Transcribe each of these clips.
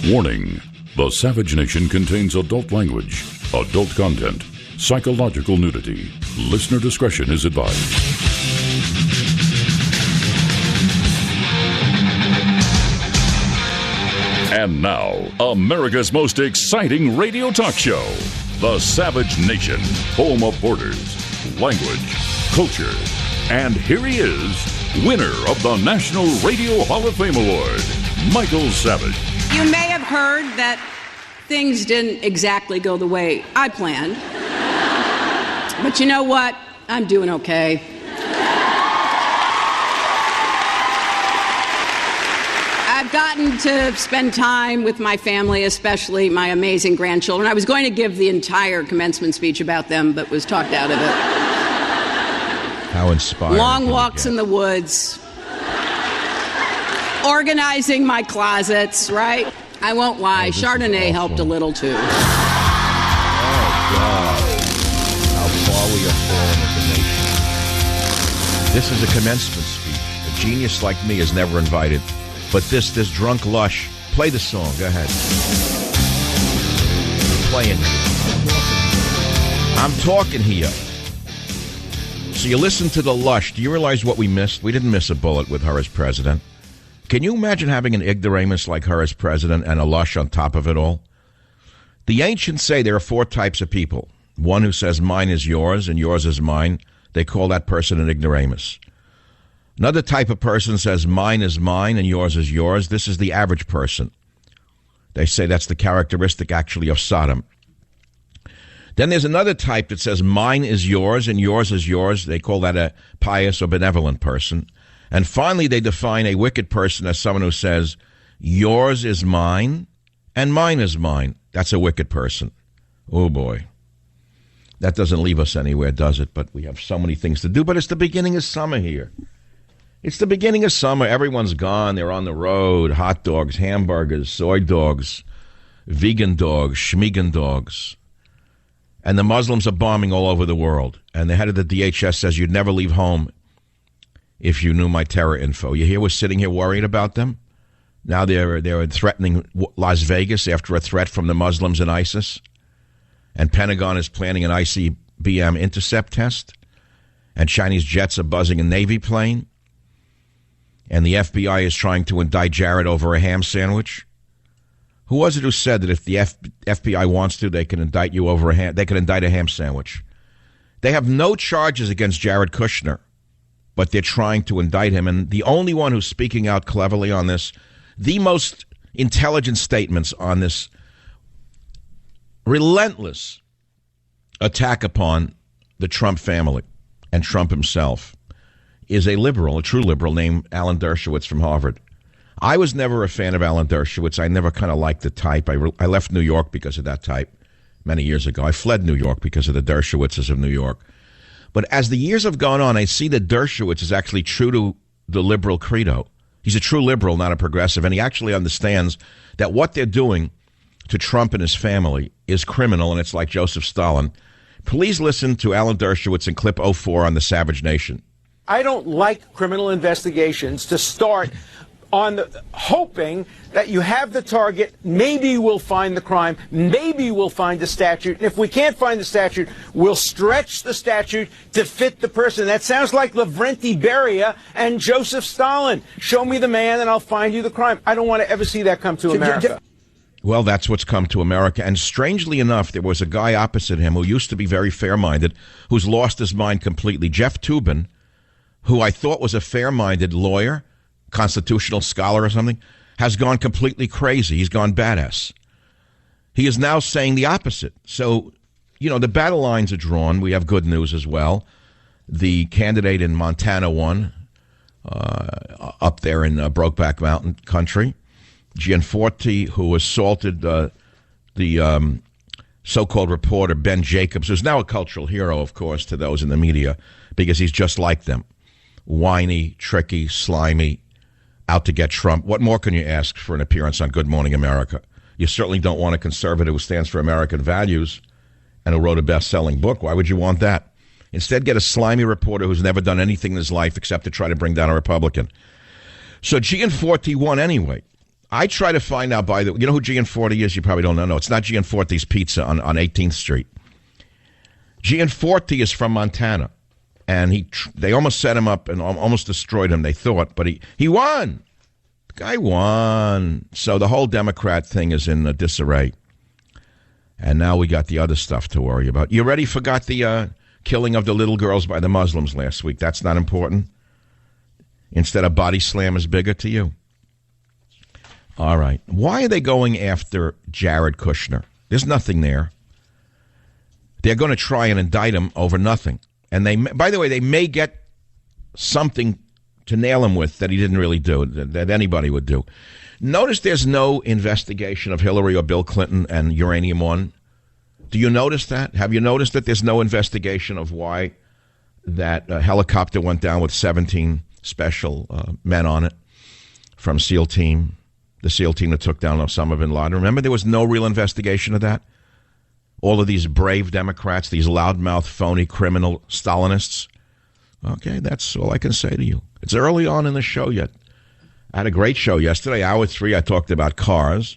Warning: the Savage Nation contains adult language, adult content, psychological nudity. Listener discretion is advised. And now, America's most exciting radio talk show, The Savage Nation, home of borders, language, culture. And here he is, winner of the National Radio Hall of Fame Award, Michael Savage. You may have heard that things didn't exactly go the way I planned. But you know what? I'm doing okay. I've gotten to spend time with my family, especially my amazing grandchildren. I was going to give the entire commencement speech about them, but was talked out of it. How inspiring. Long walks in the woods. Organizing my closets, right? I won't lie, Chardonnay helped a little too. Oh, God. How far we have fallen as a nation. This is a commencement speech. A genius like me is never invited. But this drunk lush, play the song, go ahead. I'm talking here. So you listen to the lush. Do you realize what we missed? We didn't miss a bullet with her as president. Can you imagine having an ignoramus like her as president and a lush on top of it all? The ancients say there are 4 types of people. One who says mine is yours and yours is mine. They call that person an ignoramus. Another type of person says mine is mine and yours is yours. This is the average person. They say that's the characteristic actually of Sodom. Then there's another type that says mine is yours and yours is yours. They call that a pious or benevolent person. And finally, they define a wicked person as someone who says, yours is mine and mine is mine. That's a wicked person. Oh, boy. That doesn't leave us anywhere, does it? But we have so many things to do. But it's the beginning of summer here. It's the beginning of summer. Everyone's gone. They're on the road. Hot dogs, hamburgers, soy dogs, vegan dogs, schmegan dogs. And the Muslims are bombing all over the world. And the head of the DHS says you'd never leave home if you knew my terror info. You hear we're sitting here worried about them? Now they're threatening Las Vegas after a threat from the Muslims and ISIS. And Pentagon is planning an ICBM intercept test. And Chinese jets are buzzing a Navy plane. And the FBI is trying to indict Jared over a ham sandwich. Who was it who said that if the FBI wants to, they can indict you over they can indict a ham sandwich? They have no charges against Jared Kushner, but they're trying to indict him. And the only one who's speaking out cleverly on this, the most intelligent statements on this relentless attack upon the Trump family and Trump himself, is a liberal, a true liberal named Alan Dershowitz from Harvard. I was never a fan of Alan Dershowitz. I never kind of liked the type. I left New York because of that type many years ago. I fled New York because of the Dershowitzes of New York. But as the years have gone on, I see that Dershowitz is actually true to the liberal credo. He's a true liberal, not a progressive, and he actually understands that what they're doing to Trump and his family is criminal, and it's like Joseph Stalin. Please listen to Alan Dershowitz in clip 04 on the Savage Nation. I don't like criminal investigations to start on hoping that you have the target, maybe we'll find the crime, maybe we'll find the statute, and if we can't find the statute, we'll stretch the statute to fit the person. That sounds like Lavrenti Beria and Joseph Stalin. Show me the man and I'll find you the crime. I don't want to ever see that come to America. Well, that's what's come to America. And strangely enough, there was a guy opposite him who used to be very fair-minded, who's lost his mind completely. Jeff Toobin, who I thought was a fair-minded lawyer, constitutional scholar or something, has gone completely crazy. He's gone badass. He is now saying the opposite. So, you know, the battle lines are drawn. We have good news as well. The candidate in Montana won, up there in Brokeback Mountain country. Gianforte, who assaulted the so-called reporter Ben Jacobs, who's now a cultural hero, of course, to those in the media, because he's just like them. Whiny, tricky, slimy, out to get Trump. What more can you ask for an appearance on Good Morning America? You certainly don't want a conservative who stands for American values and who wrote a best-selling book. Why would you want that? Instead, get a slimy reporter who's never done anything in his life except to try to bring down a Republican. So Gianforte won anyway. I try to find out, by the way, you know who Gianforte is? You probably don't know. No, it's not Gianforte's Pizza on 18th Street. Gianforte is from Montana, and they almost set him up and almost destroyed him, they thought, but he won. The guy won. So the whole Democrat thing is in disarray. And now we got the other stuff to worry about. You already forgot the killing of the little girls by the Muslims last week. That's not important. Instead, a body slam is bigger to you. All right. Why are they going after Jared Kushner? There's nothing there. They're going to try and indict him over nothing. And by the way, they may get something to nail him with that he didn't really do, that anybody would do. Notice there's no investigation of Hillary or Bill Clinton and Uranium One. Do you notice that? Have you noticed that there's no investigation of why that helicopter went down with 17 special men on it from SEAL Team? The SEAL team that took down Osama bin Laden. Remember, there was no real investigation of that? All of these brave Democrats, these loudmouth, phony, criminal Stalinists. Okay, that's all I can say to you. It's early on in the show yet. I had a great show yesterday. Hour 3, I talked about cars.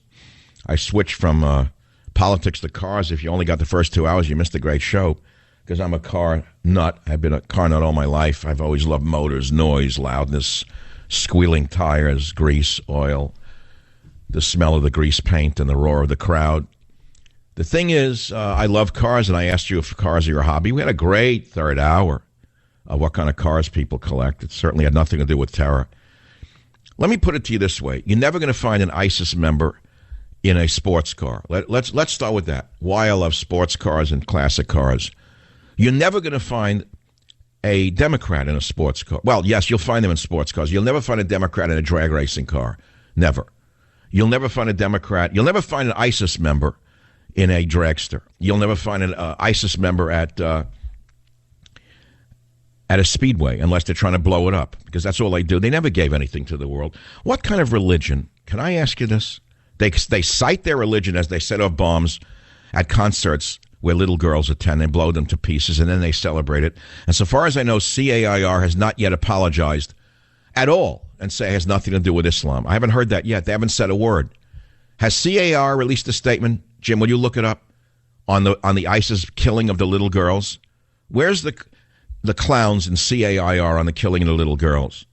I switched from politics to cars. If you only got the first 2 hours, you missed a great show. Because I'm a car nut. I've been a car nut all my life. I've always loved motors, noise, loudness, squealing tires, grease, oil, the smell of the grease paint and the roar of the crowd. The thing is, I love cars, and I asked you if cars are your hobby. We had a great third hour of what kind of cars people collect. It certainly had nothing to do with terror. Let me put it to you this way. You're never going to find an ISIS member in a sports car. Let's start with that. Why I love sports cars and classic cars. You're never going to find a Democrat in a sports car. Well, yes, you'll find them in sports cars. You'll never find a Democrat in a drag racing car. Never. You'll never find a Democrat. You'll never find an ISIS member in a dragster. You'll never find an ISIS member at a speedway unless they're trying to blow it up, because that's all they do. They never gave anything to the world. What kind of religion? Can I ask you this? They cite their religion as they set off bombs at concerts where little girls attend and blow them to pieces, and then they celebrate it. And so far as I know, CAIR has not yet apologized at all and say it has nothing to do with Islam. I haven't heard that yet. They haven't said a word. Has CAIR released a statement? Jim, will you look it up on the ISIS killing of the little girls? Where's the clowns in CAIR on the killing of the little girls?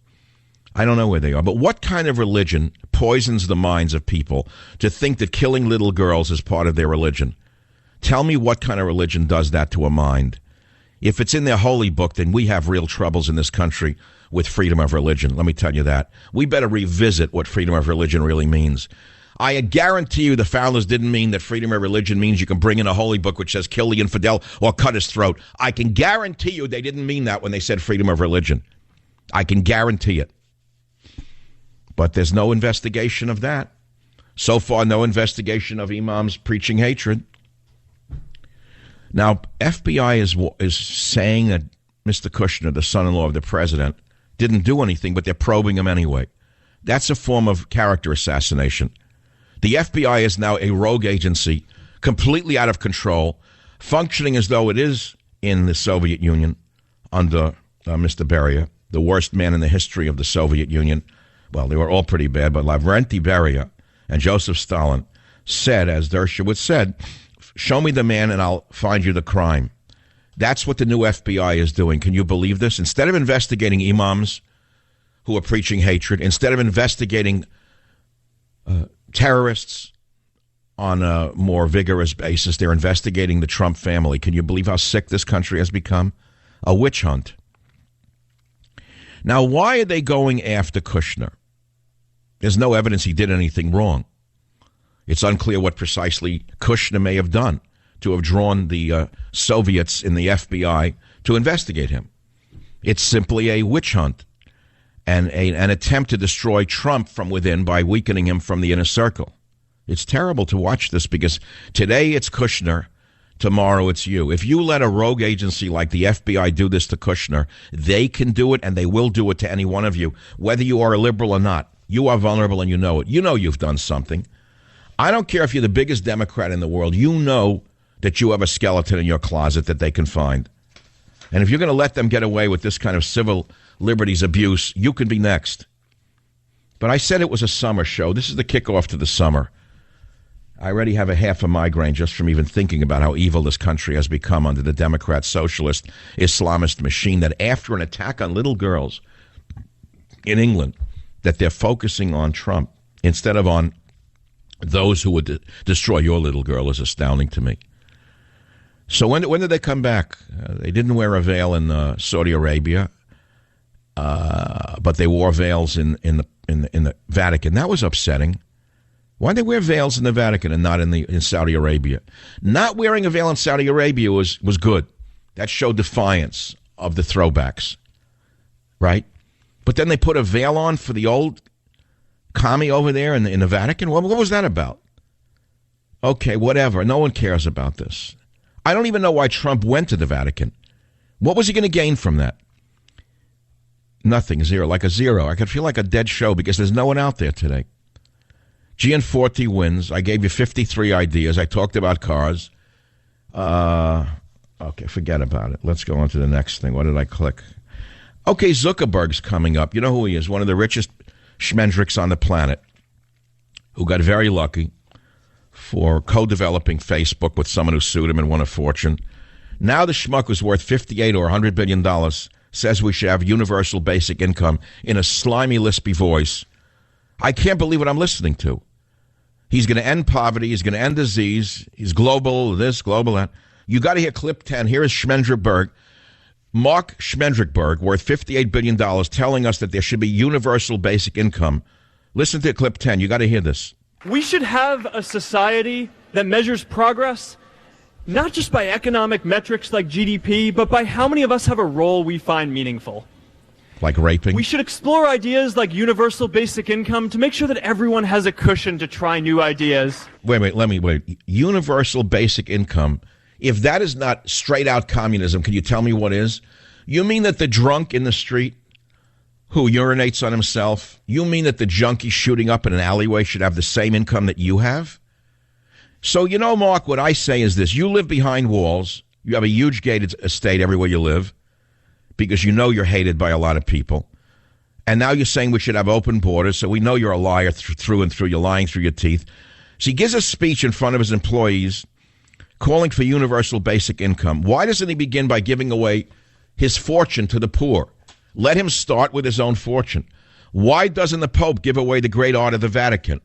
I don't know where they are. But what kind of religion poisons the minds of people to think that killing little girls is part of their religion? Tell me what kind of religion does that to a mind. If it's in their holy book, then we have real troubles in this country with freedom of religion. Let me tell you that. We better revisit what freedom of religion really means. I guarantee you the founders didn't mean that freedom of religion means you can bring in a holy book which says kill the infidel or cut his throat. I can guarantee you they didn't mean that when they said freedom of religion. I can guarantee it. But there's no investigation of that. So far, no investigation of imams preaching hatred. Now, FBI is saying that Mr. Kushner, the son-in-law of the president, didn't do anything, but they're probing him anyway. That's a form of character assassination. The FBI is now a rogue agency, completely out of control, functioning as though it is in the Soviet Union under Mr. Beria, the worst man in the history of the Soviet Union. Well, they were all pretty bad, but Lavrenti Beria and Joseph Stalin said, as Dershowitz said, show me the man and I'll find you the crime. That's what the new FBI is doing. Can you believe this? Instead of investigating imams who are preaching hatred, instead of investigating terrorists on a more vigorous basis, they're investigating the Trump family. Can you believe how sick this country has become? A witch hunt. Now, why are they going after Kushner? There's no evidence he did anything wrong. It's unclear what precisely Kushner may have done to have drawn the Soviets in the FBI to investigate him. It's simply a witch hunt and an attempt to destroy Trump from within by weakening him from the inner circle. It's terrible to watch this because today it's Kushner, tomorrow it's you. If you let a rogue agency like the FBI do this to Kushner, they can do it and they will do it to any one of you, whether you are a liberal or not. You are vulnerable and you know it. You know you've done something. I don't care if you're the biggest Democrat in the world. You know that you have a skeleton in your closet that they can find. And if you're going to let them get away with this kind of civil liberties abuse, you could be next. But I said it was a summer show. This is the kickoff to the summer. I already have a half a migraine just from even thinking about how evil this country has become under the Democrat, socialist, Islamist machine, that after an attack on little girls in England, that they're focusing on Trump instead of on those who would destroy your little girl is astounding to me. So when did they come back? They didn't wear a veil in Saudi Arabia, but they wore veils in the Vatican. That was upsetting. Why did they wear veils in the Vatican and not in Saudi Arabia? Not wearing a veil in Saudi Arabia was good. That showed defiance of the throwbacks, right? But then they put a veil on for the old commie over there in the Vatican. What was that about? Okay, whatever. No one cares about this. I don't even know why Trump went to the Vatican. What was he going to gain from that? Nothing, zero, like a zero. I could feel like a dead show because there's no one out there today. Gianforte wins. I gave you 53 ideas. I talked about cars. Okay, forget about it. Let's go on to the next thing. What did I click? Okay, Zuckerberg's coming up. You know who he is? One of the richest schmendricks on the planet who got very lucky for co-developing Facebook with someone who sued him and won a fortune. Now the schmuck who's worth $58 or $100 billion says we should have universal basic income in a slimy, lispy voice. I can't believe what I'm listening to. He's going to end poverty. He's going to end disease. He's global this, global that. You got to hear clip 10. Here is Schmendrickberg, Mark Schmendrickberg, worth $58 billion, telling us that there should be universal basic income. Listen to clip 10. You got to hear this. We should have a society that measures progress not just by economic metrics like GDP, but by how many of us have a role we find meaningful. Like raping? We should explore ideas like universal basic income to make sure that everyone has a cushion to try new ideas. Wait. Universal basic income. If that is not straight out communism, can you tell me what is? You mean that the drunk in the street who urinates on himself, you mean that the junkie shooting up in an alleyway should have the same income that you have? So, you know, Mark, what I say is this. You live behind walls. You have a huge gated estate everywhere you live because you know you're hated by a lot of people. And now you're saying we should have open borders, so we know you're a liar through and through. You're lying through your teeth. So he gives a speech in front of his employees calling for universal basic income. Why doesn't he begin by giving away his fortune to the poor? Let him start with his own fortune. Why doesn't the Pope give away the great art of the Vatican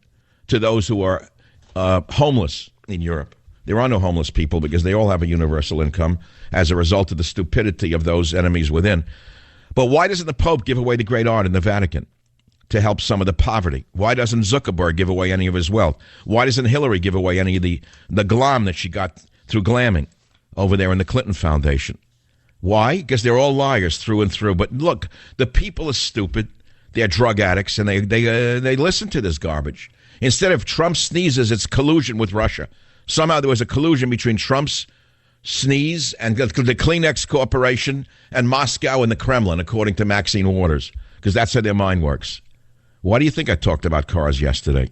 to those who are homeless in Europe? There are no homeless people because they all have a universal income as a result of the stupidity of those enemies within. But why doesn't the Pope give away the great art in the Vatican to help some of the poverty? Why doesn't Zuckerberg give away any of his wealth? Why doesn't Hillary give away any of the glam that she got through glamming over there in the Clinton Foundation? Why? Because they're all liars through and through. But look, the people are stupid. They're drug addicts, and they listen to this garbage. Instead of Trump sneezes, it's collusion with Russia. Somehow there was a collusion between Trump's sneeze and the Kleenex Corporation and Moscow and the Kremlin, according to Maxine Waters, because that's how their mind works. Why do you think I talked about cars yesterday?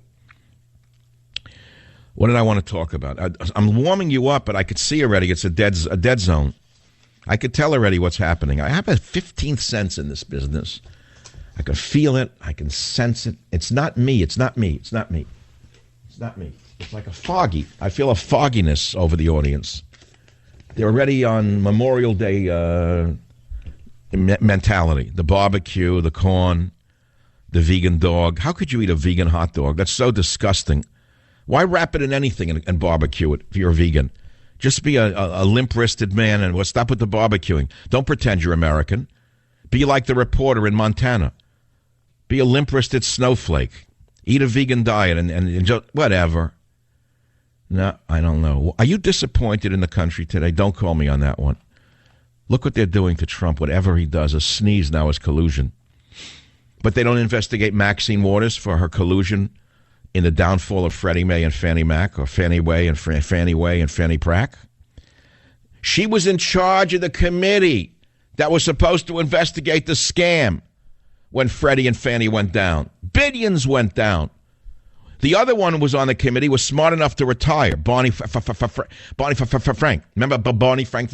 What did I want to talk about? I'm warming you up, but I could see already it's a dead zone. I could tell already what's happening. I have a 15th sense in this business. I can feel it. I can sense it. It's not me. It's not me. It's not me. It's not me. It's like a foggy. I feel a fogginess over the audience. They're already on Memorial Day mentality. The barbecue, the corn, the vegan dog. How could you eat a vegan hot dog? That's so disgusting. Why wrap it in anything and barbecue it if you're a vegan? Just be a limp-wristed man and stop with the barbecuing. Don't pretend you're American. Be like the reporter in Montana. Be a limp-wristed snowflake. Eat a vegan diet and just whatever. No, I don't know. Are you disappointed in the country today? Don't call me on that one. Look what they're doing to Trump. Whatever he does, a sneeze now is collusion. But they don't investigate Maxine Waters for her collusion in the downfall of Freddie Mae and Fannie Mac, or Fannie Way and Fannie Way and Fannie Prack. She was in charge of the committee that was supposed to investigate the scam when Freddie and Fannie went down. Billions went down. The other one who was on the committee was smart enough to retire, Barney Frank. Remember Barney Frank?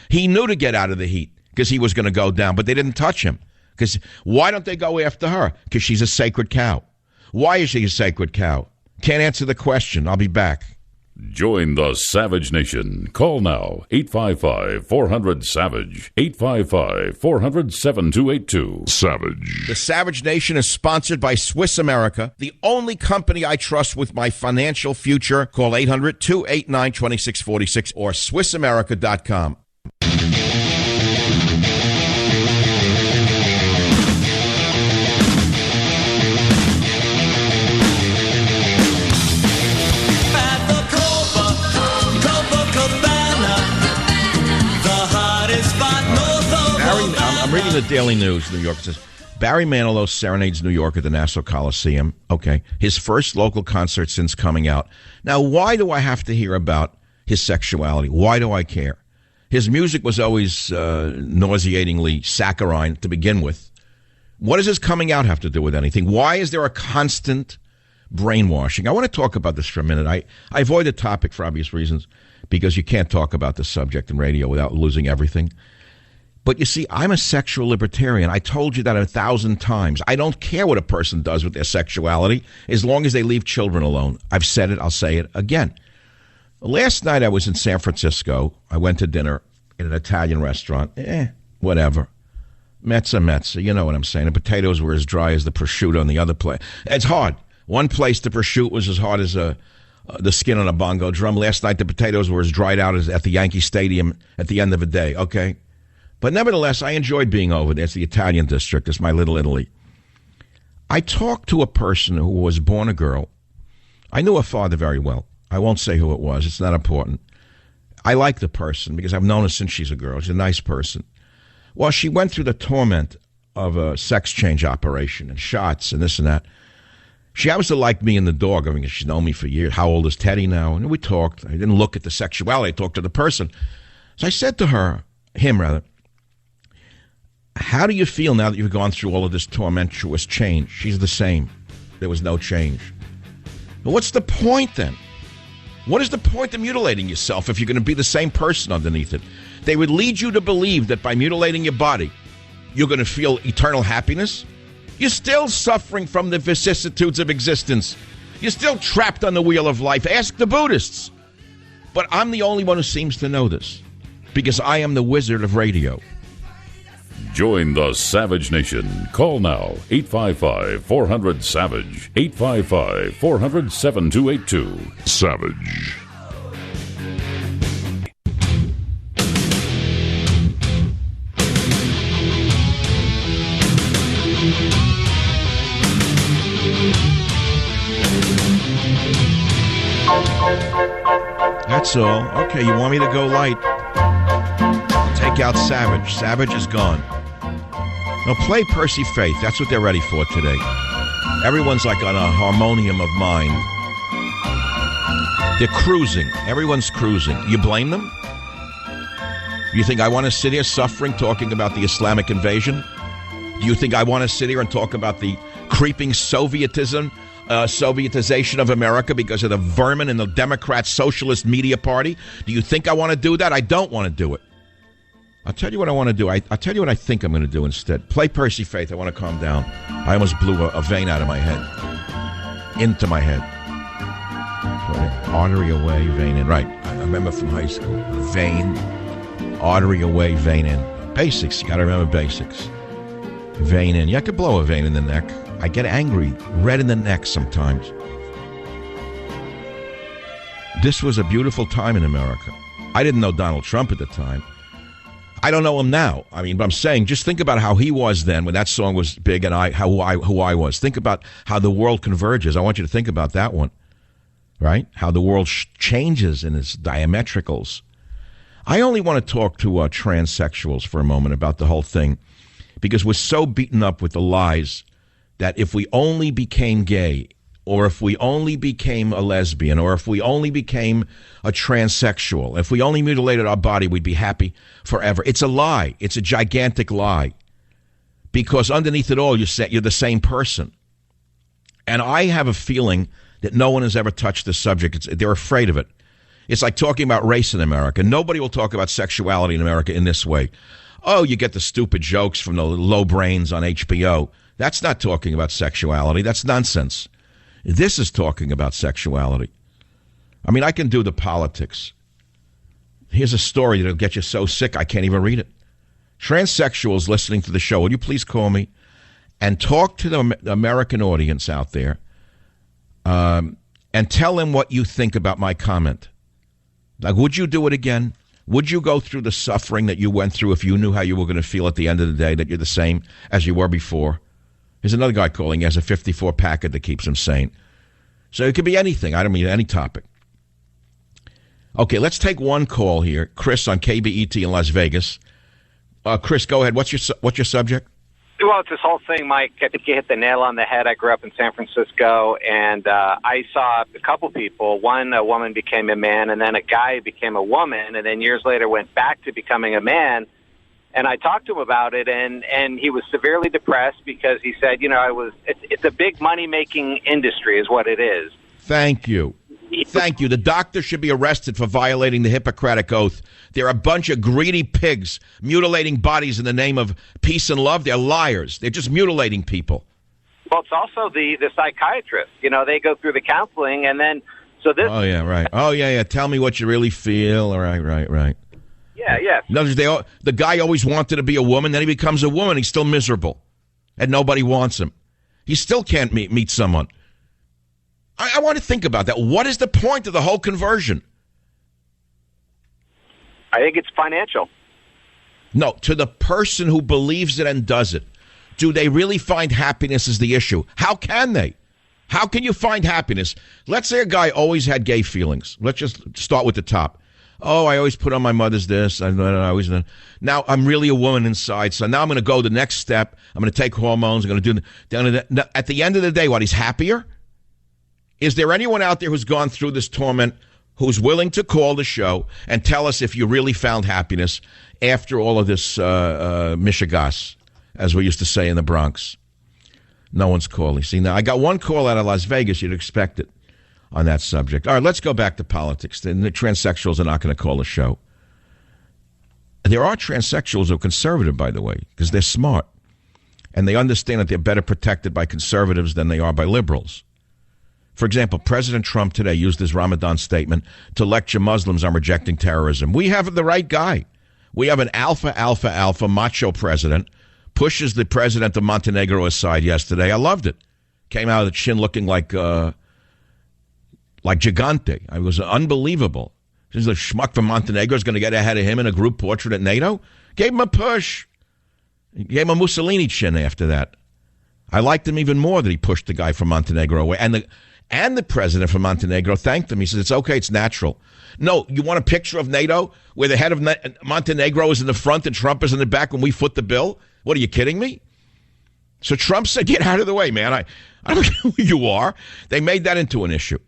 He knew to get out of the heat because he was going to go down, but they didn't touch him Because why don't they go after her? Because she's a sacred cow. Why is she a sacred cow? Can't answer the question. I'll be back. Join the Savage Nation. Call now, 855-400-SAVAGE, 855-400-7282. Savage. The Savage Nation is sponsored by Swiss America, the only company I trust with my financial future. Call 800-289-2646 or SwissAmerica.com. I'm reading the Daily News, New York. It says, Barry Manilow serenades New York at the Nassau Coliseum. Okay. His first local concert since coming out. Now, why do I have to hear about his sexuality? Why do I care? His music was always nauseatingly saccharine to begin with. What does his coming out have to do with anything? Why is there a constant brainwashing? I want to talk about this for a minute. I avoid the topic for obvious reasons because you can't talk about the subject in radio without losing everything. But you see, I'm a sexual libertarian. I told you that 1,000 times. I don't care what a person does with their sexuality as long as they leave children alone. I've said it. I'll say it again. Last night I was in San Francisco. I went to dinner in an Italian restaurant. Whatever. Mezza. You know what I'm saying. The potatoes were as dry as the prosciutto on the other place. It's hard. One place the prosciutto was as hard as the skin on a bongo drum. Last night the potatoes were as dried out as at the Yankee Stadium at the end of the day. Okay? But nevertheless, I enjoyed being over there. It's the Italian district. It's my little Italy. I talked to a person who was born a girl. I knew her father very well. I won't say who it was. It's not important. I like the person because I've known her since she's a girl. She's a nice person. Well, she went through the torment of a sex change operation and shots and this and that. She happens to like me and the dog. I mean, she's known me for years. How old is Teddy now? And we talked. I didn't look at the sexuality. I talked to the person. So I said to him, how do you feel now that you've gone through all of this tormentuous change? She's the same. There was no change. But what's the point then? What is the point of mutilating yourself if you're going to be the same person underneath it? They would lead you to believe that by mutilating your body, you're going to feel eternal happiness. You're still suffering from the vicissitudes of existence. You're still trapped on the wheel of life. Ask the Buddhists. But I'm the only one who seems to know this because I am the wizard of radio. Join the Savage Nation. Call now, 855-400-SAVAGE, 855-400-7282. Savage. That's all. Okay, you want me to go light? I'll take out Savage. Savage is gone. Now play Percy Faith. That's what they're ready for today. Everyone's like on a harmonium of mind. They're cruising. Everyone's cruising. You blame them? You think I want to sit here suffering talking about the Islamic invasion? Do you think I want to sit here and talk about the creeping Sovietization of America because of the vermin in the Democrat Socialist Media Party? Do you think I want to do that? I don't want to do it. I'll tell you what I want to do. I'll tell you what I think I'm going to do instead. Play Percy Faith. I want to calm down. I almost blew a vein out of my head. Into my head. Artery away, vein in. Right. I remember from high school. Vein, artery away, vein in. Basics. You got to remember basics. Vein in. Yeah, I could blow a vein in the neck. I get angry. Red in the neck sometimes. This was a beautiful time in America. I didn't know Donald Trump at the time. I don't know him now. I mean, but I'm saying, just think about how he was then when that song was big and who I was. Think about how the world converges. I want you to think about that one, right? How the world changes in its diametricals. I only want to talk to transsexuals for a moment about the whole thing because we're so beaten up with the lies that if we only became gay, or if we only became a lesbian, or if we only became a transsexual, if we only mutilated our body, we'd be happy forever. It's a lie. It's a gigantic lie. Because underneath it all, you're the same person. And I have a feeling that no one has ever touched this subject. They're afraid of it. It's like talking about race in America. Nobody will talk about sexuality in America in this way. Oh, you get the stupid jokes from the low brains on HBO. That's not talking about sexuality. That's nonsense. This is talking about sexuality. I mean, I can do the politics. Here's a story that'll get you so sick I can't even read it. Transsexuals listening to the show, will you please call me and talk to the American audience out there and tell them what you think about my comment? Like, would you do it again? Would you go through the suffering that you went through if you knew how you were going to feel at the end of the day, that you're the same as you were before? Here's another guy calling. He has a 54 packet that keeps him sane. So it could be anything. I don't mean any topic. Okay, let's take one call here. Chris on KBET in Las Vegas. Chris, go ahead. What's your subject? Well, it's this whole thing, Mike. I think you hit the nail on the head. I grew up in San Francisco, and I saw a couple people. One, a woman became a man, and then a guy became a woman, and then years later went back to becoming a man. And I talked to him about it, and he was severely depressed because he said, it's a big money-making industry is what it is. Thank you. Thank you. The doctor should be arrested for violating the Hippocratic Oath. They're a bunch of greedy pigs mutilating bodies in the name of peace and love. They're liars. They're just mutilating people. Well, it's also the psychiatrist. They go through the counseling, and then so this. Oh yeah, right. Oh yeah. Tell me what you really feel. All right. Yeah. In other words, the guy always wanted to be a woman. Then he becomes a woman. He's still miserable, and nobody wants him. He still can't meet someone. I want to think about that. What is the point of the whole conversion? I think it's financial. No, to the person who believes it and does it. Do they really find happiness is the issue? How can they? How can you find happiness? Let's say a guy always had gay feelings. Let's just start with the top. Oh, I always put on my mother's this. Now I'm really a woman inside. So now I'm going to go the next step. I'm going to take hormones. I'm going to do. At the end of the day, what? He's happier? Is there anyone out there who's gone through this torment who's willing to call the show and tell us if you really found happiness after all of this mishigas, as we used to say in the Bronx? No one's calling. See, now I got one call out of Las Vegas. You'd expect it on that subject. All right, let's go back to politics. The transsexuals are not going to call the show. There are transsexuals who are conservative, by the way, because they're smart. And they understand that they're better protected by conservatives than they are by liberals. For example, President Trump today used his Ramadan statement to lecture Muslims on rejecting terrorism. We have the right guy. We have an alpha macho president. Pushes the president of Montenegro aside yesterday. I loved it. Came out of the chin looking like Gigante. It was unbelievable. He's the schmuck from Montenegro is going to get ahead of him in a group portrait at NATO. Gave him a push. He gave him a Mussolini chin after that. I liked him even more that he pushed the guy from Montenegro away. And the president from Montenegro thanked him. He said, it's okay, it's natural. No, you want a picture of NATO where the head of Montenegro is in the front and Trump is in the back when we foot the bill? What, are you kidding me? So Trump said, get out of the way, man. I don't care who you are. They made that into an issue.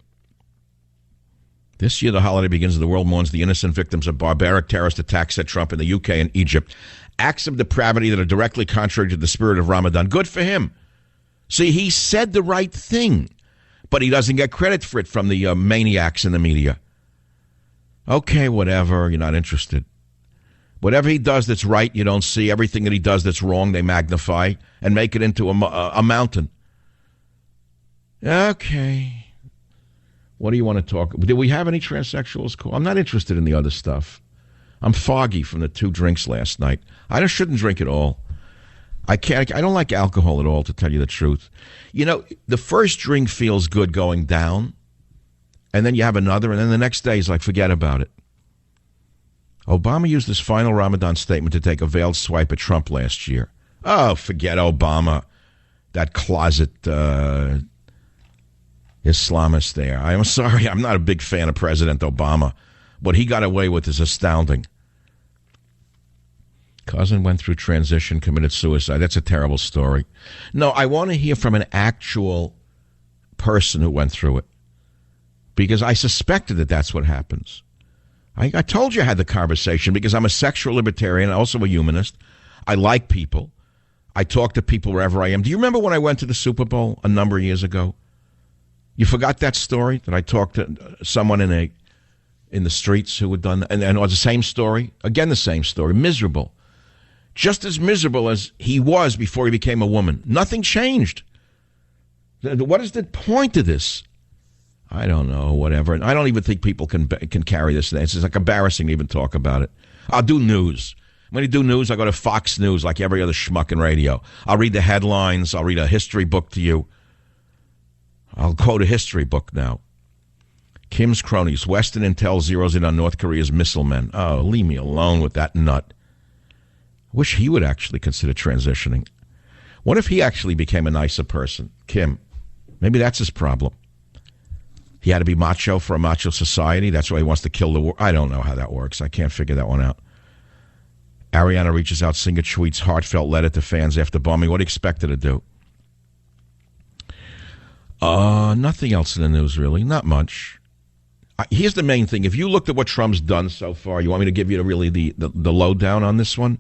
This year, the holiday begins as the world mourns the innocent victims of barbaric terrorist attacks, said Trump, in the UK and Egypt. Acts of depravity that are directly contrary to the spirit of Ramadan. Good for him. See, he said the right thing, but he doesn't get credit for it from the maniacs in the media. Okay, whatever. You're not interested. Whatever he does that's right, you don't see. Everything that he does that's wrong, they magnify and make it into a mountain. Okay. What do you want to talk? Did we have any transsexuals call? I'm not interested in the other stuff. I'm foggy from the 2 drinks last night. I shouldn't drink at all. I don't like alcohol at all, to tell you the truth. You know, the first drink feels good going down, and then you have another, and then the next day is like, forget about it. Obama used his final Ramadan statement to take a veiled swipe at Trump last year. Oh, forget Obama, that closet Islamist there. I'm sorry, I'm not a big fan of President Obama. What he got away with is astounding. Cousin went through transition, committed suicide. That's a terrible story. No, I want to hear from an actual person who went through it, because I suspected that that's what happens. I told you I had the conversation because I'm a sexual libertarian, also a humanist. I like people. I talk to people wherever I am. Do you remember when I went to the Super Bowl a number of years ago? You forgot that story, that I talked to someone in the streets who had done that, and it was the same story. Again, the same story. Miserable. just as miserable as he was before he became a woman. Nothing changed. What is the point of this? I don't know, whatever. I don't even think people can carry this. It's just like embarrassing to even talk about it. I'll do news. When you do news, I go to Fox News like every other schmuck in radio. I'll read the headlines. I'll read a history book to you. I'll quote a history book now. Kim's cronies. Western intel zeroes in on North Korea's missile men. Oh, leave me alone with that nut. Wish he would actually consider transitioning. What if he actually became a nicer person? Kim. Maybe that's his problem. He had to be macho for a macho society. That's why he wants to kill the war. I don't know how that works. I can't figure that one out. Ariana reaches out, Singer tweets heartfelt letter to fans after bombing. What do you expect her to do? Nothing else in the news, really. Not much. Here's the main thing. If you looked at what Trump's done so far, you want me to give you the lowdown on this one?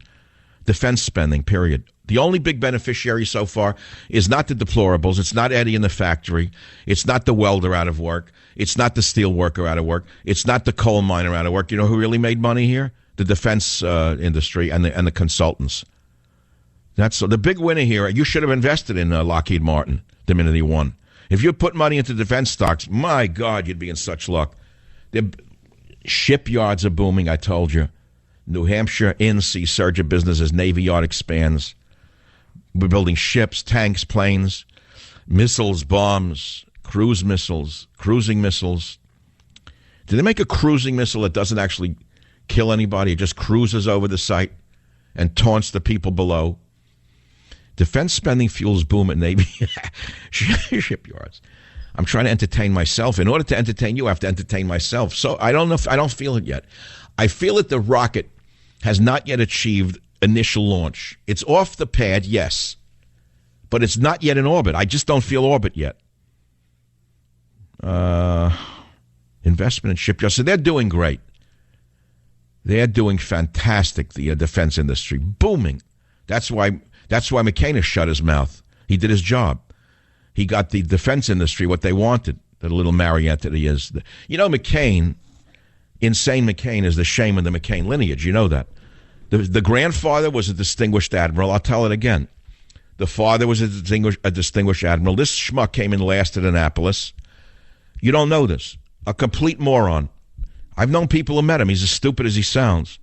Defense spending, period. The only big beneficiary so far is not the deplorables. It's not Eddie in the factory. It's not the welder out of work. It's not the steel worker out of work. It's not the coal miner out of work. You know who really made money here? The defense industry and the consultants. That's the big winner here. You should have invested in Lockheed Martin the minute he won. If you put money into defense stocks, my God, you'd be in such luck. The shipyards are booming, I told you. New Hampshire sees surge of business as Navy Yard expands. We're building ships, tanks, planes, missiles, bombs, cruising missiles. Did they make a cruising missile that doesn't actually kill anybody? It just cruises over the site and taunts the people below. Defense spending fuels boom at Navy shipyards. I'm trying to entertain myself. In order to entertain you, I have to entertain myself. So I don't know. I don't feel it yet. I feel that the rocket has not yet achieved initial launch. It's off the pad, yes, but it's not yet in orbit. I just don't feel orbit yet. Investment in shipyards. So they're doing great. They're doing fantastic, the defense industry. Booming. That's why McCain has shut his mouth. He did his job. He got the defense industry what they wanted, the little marionette that he is. You know, McCain, insane McCain, is the shame of the McCain lineage. You know that. The grandfather was a distinguished admiral. I'll tell it again. The father was a distinguished admiral. This schmuck came in last at Annapolis. You don't know this. A complete moron. I've known people who met him. He's as stupid as he sounds.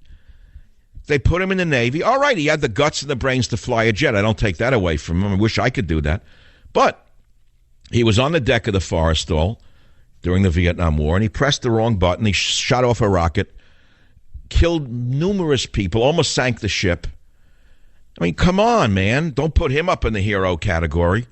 They put him in the Navy. All right, he had the guts and the brains to fly a jet. I don't take that away from him. I wish I could do that. But he was on the deck of the Forrestal during the Vietnam War, and he pressed the wrong button. He shot off a rocket, killed numerous people, almost sank the ship. I mean, come on, man. Don't put him up in the hero category.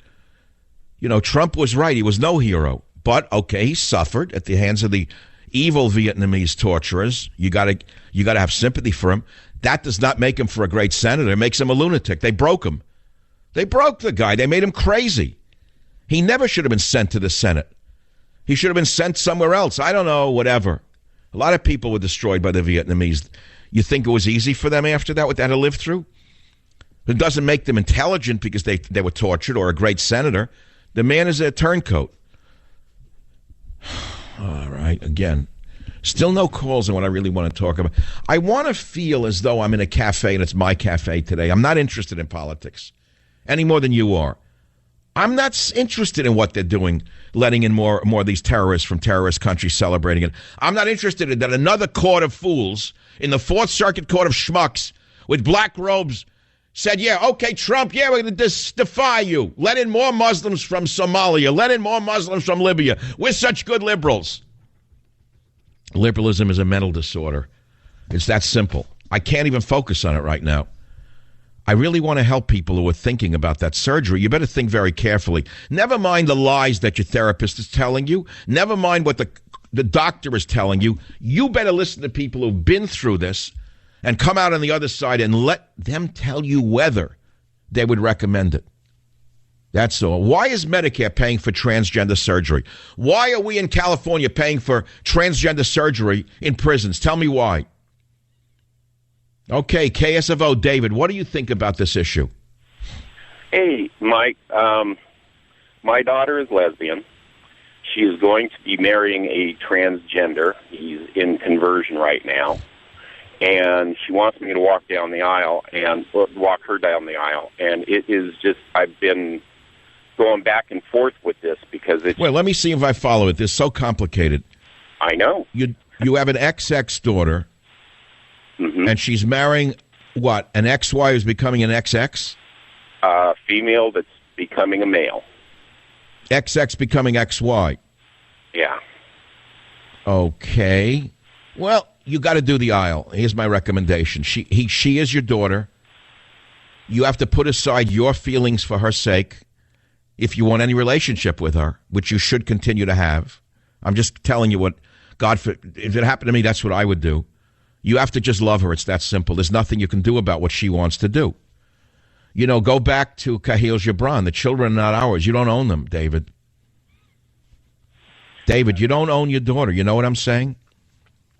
You know, Trump was right. He was no hero. But, okay, he suffered at the hands of the evil Vietnamese torturers. You got to have sympathy for him. That does not make him for a great senator. It makes him a lunatic. They broke him. They broke the guy. They made him crazy. He never should have been sent to the Senate. He should have been sent somewhere else. I don't know, whatever. A lot of people were destroyed by the Vietnamese. You think it was easy for them after that, what they had to live through? It doesn't make them intelligent because they were tortured or a great senator. The man is a turncoat. All right, again, still no calls on what I really want to talk about. I want to feel as though I'm in a cafe and it's my cafe today. I'm not interested in politics any more than you are. I'm not interested in what they're doing, letting in more of these terrorists from terrorist countries celebrating it. I'm not interested in that another court of fools in the Fourth Circuit Court of Schmucks with black robes said, yeah, okay, Trump, yeah, we're going to defy you. Let in more Muslims from Somalia. Let in more Muslims from Libya. We're such good liberals. Liberalism is a mental disorder. It's that simple. I can't even focus on it right now. I really want to help people who are thinking about that surgery. You better think very carefully. Never mind the lies that your therapist is telling you. Never mind what the doctor is telling you. You better listen to people who've been through this and come out on the other side and let them tell you whether they would recommend it. That's all. Why is Medicare paying for transgender surgery? Why are we in California paying for transgender surgery in prisons? Tell me why. Okay, KSFO, David, what do you think about this issue? Hey, Mike. My daughter is lesbian. She is going to be marrying a transgender. He's in conversion right now. and she wants me to walk down the aisle and walk her down the aisle. And it is just, I've been going back and forth with this because it's... Well, let me see if I follow it. This is so complicated. I know. You have an XX daughter, and she's marrying, what, an XY who's becoming an XX? Female that's becoming a male. XX becoming XY. Yeah. Okay. Well, you got to do the aisle. Here's my recommendation. She is your daughter. You have to put aside your feelings for her sake if you want any relationship with her, which you should continue to have. I'm just telling you what, if it happened to me, that's what I would do. You have to just love her. It's that simple. There's nothing you can do about what she wants to do. You know, go back to Kahil Gibran. The children are not ours. You don't own them, David. David, you don't own your daughter. You know what I'm saying?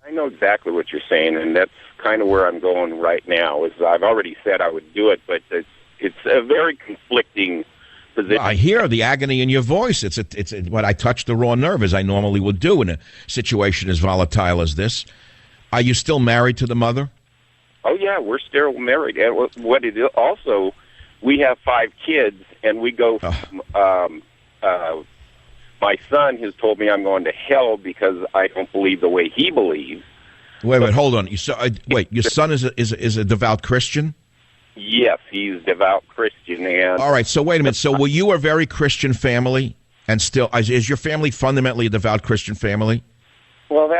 I know exactly what you're saying, and that's kind of where I'm going right now. Is I've already said I would do it, but it's a very conflicting position. Well, I hear the agony in your voice. It's what I touch the raw nerve, as I normally would do in a situation as volatile as this. Are you still married to the mother? Oh, yeah, we're still married. And what it is, also, we have 5 kids, and we go my son has told me I'm going to hell because I don't believe the way he believes. Wait, hold on. Your son is a devout Christian? Yes, he's devout Christian. And all right, so wait a minute. So were you a very Christian family, and still is your family fundamentally a devout Christian family? Well,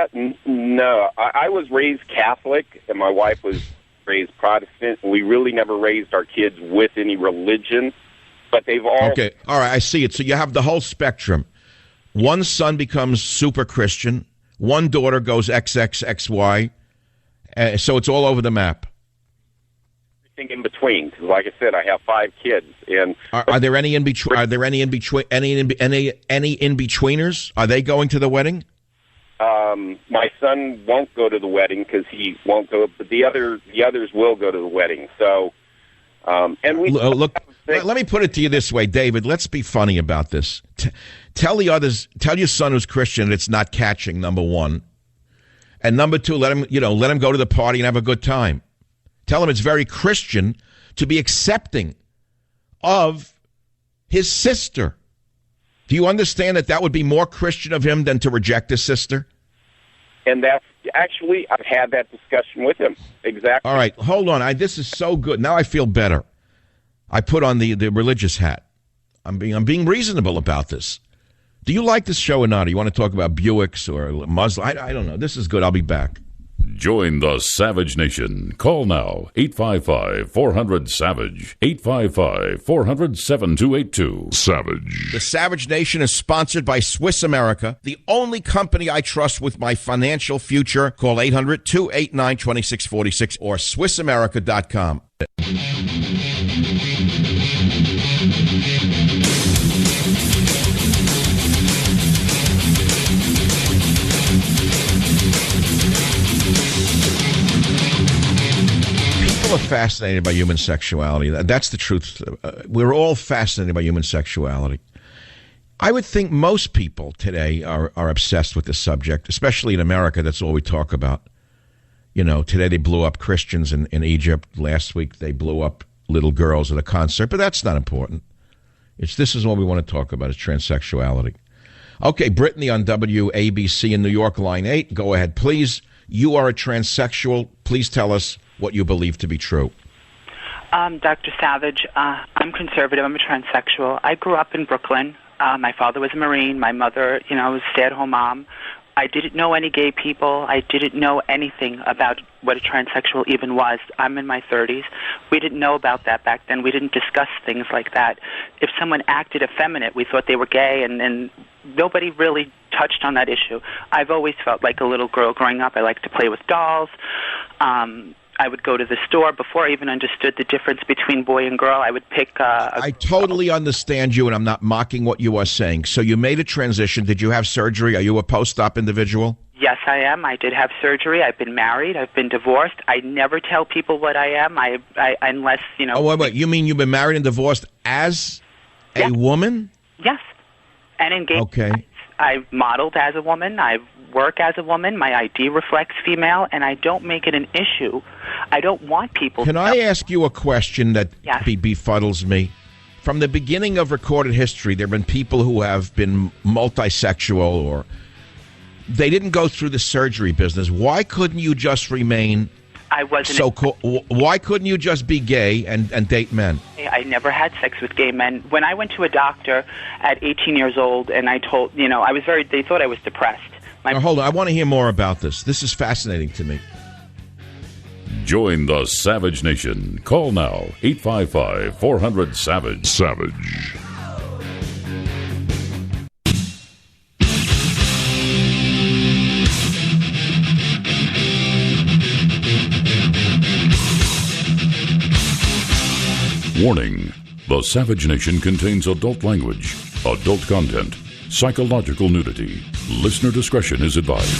no. I was raised Catholic, and my wife was raised Protestant. We really never raised our kids with any religion, but they've all... Okay, all right, I see it. So you have the whole spectrum. One son becomes super Christian. One daughter goes XXXY. So it's all over the map. Everything in between. Because, like I said, I have 5 kids, and are there any in between? Are there any in between? Any in betweeners? Are they going to the wedding? My son won't go to the wedding because he won't go, but the others will go to the wedding. So, and we look. Let me put it to you this way, David. Let's be funny about this. Tell the others. Tell your son who's Christian it's not catching. Number one, and number two, let him go to the party and have a good time. Tell him it's very Christian to be accepting of his sister. Do you understand that would be more Christian of him than to reject his sister? And that's actually, I've had that discussion with him. Exactly. All right, hold on. This is so good. Now I feel better. I put on the religious hat. I'm being reasonable about this. Do you like this show or not? Or you want to talk about Buicks or Muslim? I don't know. This is good. I'll be back. Join the Savage Nation. Call now, 855-400-SAVAGE, 855-400-7282. Savage. The Savage Nation is sponsored by Swiss America, the only company I trust with my financial future. Call 800-289-2646 or SwissAmerica.com. People are fascinated by human sexuality. That's the truth. We're all fascinated by human sexuality. I would think most people today are obsessed with this subject, especially in America. That's all we talk about. You know, today they blew up Christians in Egypt. Last week they blew up little girls at a concert, but that's not important. This is what we want to talk about, is transsexuality. Okay, Brittany on WABC in New York, line 8. Go ahead, please. You are a transsexual. Please tell us what you believe to be true. Dr. Savage, I'm conservative. I'm a transsexual. I grew up in Brooklyn. My father was a Marine. My mother, was a stay-at-home mom. I didn't know any gay people. I didn't know anything about what a transsexual even was. I'm in my 30s. We didn't know about that back then. We didn't discuss things like that. If someone acted effeminate, we thought they were gay, and nobody really touched on that issue. I've always felt like a little girl growing up. I liked to play with dolls. I would go to the store. Before I even understood the difference between boy and girl, I would pick I totally understand you, and I'm not mocking what you are saying. So you made a transition. Did you have surgery? Are you a post-op individual? Yes, I am. I did have surgery. I've been married. I've been divorced. I never tell people what I am, unless, Oh, wait. You mean you've been married and divorced as a woman? Yes. And engaged. Okay. I modeled as a woman. I work as a woman. My ID reflects female, and I don't make it an issue. I don't want people... Can I ask you a question that Yes. befuddles me? From the beginning of recorded history, there have been people who have been multisexual, or they didn't go through the surgery business. Why couldn't you just remain I wasn't... Why couldn't you just be gay and date men? I never had sex with gay men. When I went to a doctor at 18 years old, and I told, I was they thought I was depressed. Now, hold on, I want to hear more about this. This is fascinating to me. Join the Savage Nation. Call now, 855-400-SAVAGE. Savage. Warning: the Savage Nation contains adult language, adult content, psychological nudity. Listener discretion is advised.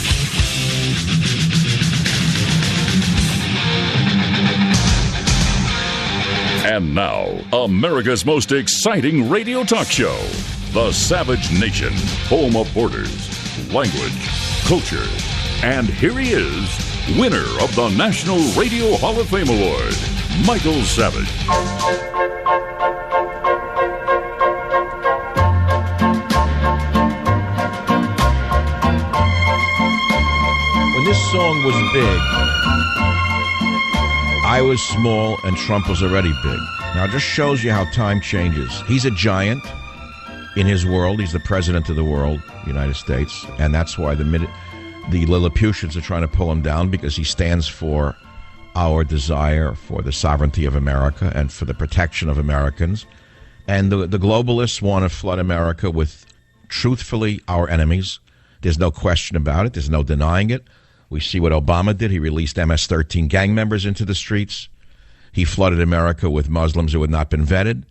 And now, America's most exciting radio talk show, the Savage Nation, home of borders, language, culture. And here he is, winner of the National Radio Hall of Fame Award, Michael Savage. When this song was big, I was small and Trump was already big. Now, it just shows you how time changes. He's a giant in his world. He's the president of the world, United States, and that's why the Lilliputians are trying to pull him down, because he stands for our desire for the sovereignty of America and for the protection of Americans. And the globalists want to flood America with, truthfully, our enemies. There's no question about it. There's no denying it. We see what Obama did. He released MS-13 gang members into the streets. He flooded America with Muslims who had not been vetted.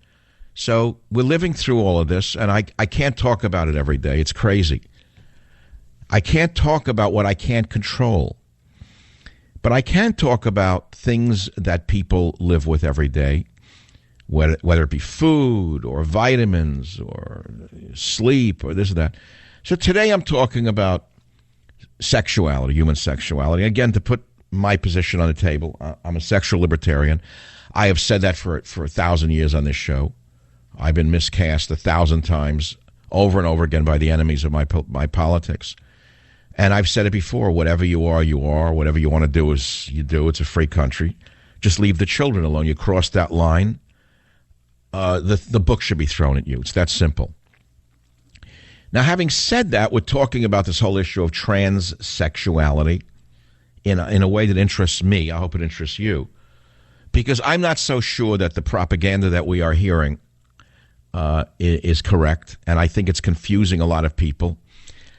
So we're living through all of this, and I can't talk about it every day. It's crazy. I can't talk about what I can't control. But I can talk about things that people live with every day, whether it be food or vitamins or sleep or this or that. So today I'm talking about sexuality, human sexuality. Again, to put my position on the table, I'm a sexual libertarian. I have said that for 1,000 years on this show. I've been miscast 1,000 times over and over again by the enemies of my politics. And I've said it before, whatever you are, you are. Whatever you want to do is you do. It's a free country. Just leave the children alone. You cross that line, the book should be thrown at you. It's that simple. Now, having said that, we're talking about this whole issue of transsexuality in a way that interests me. I hope it interests you, because I'm not so sure that the propaganda that we are hearing is correct, and I think it's confusing a lot of people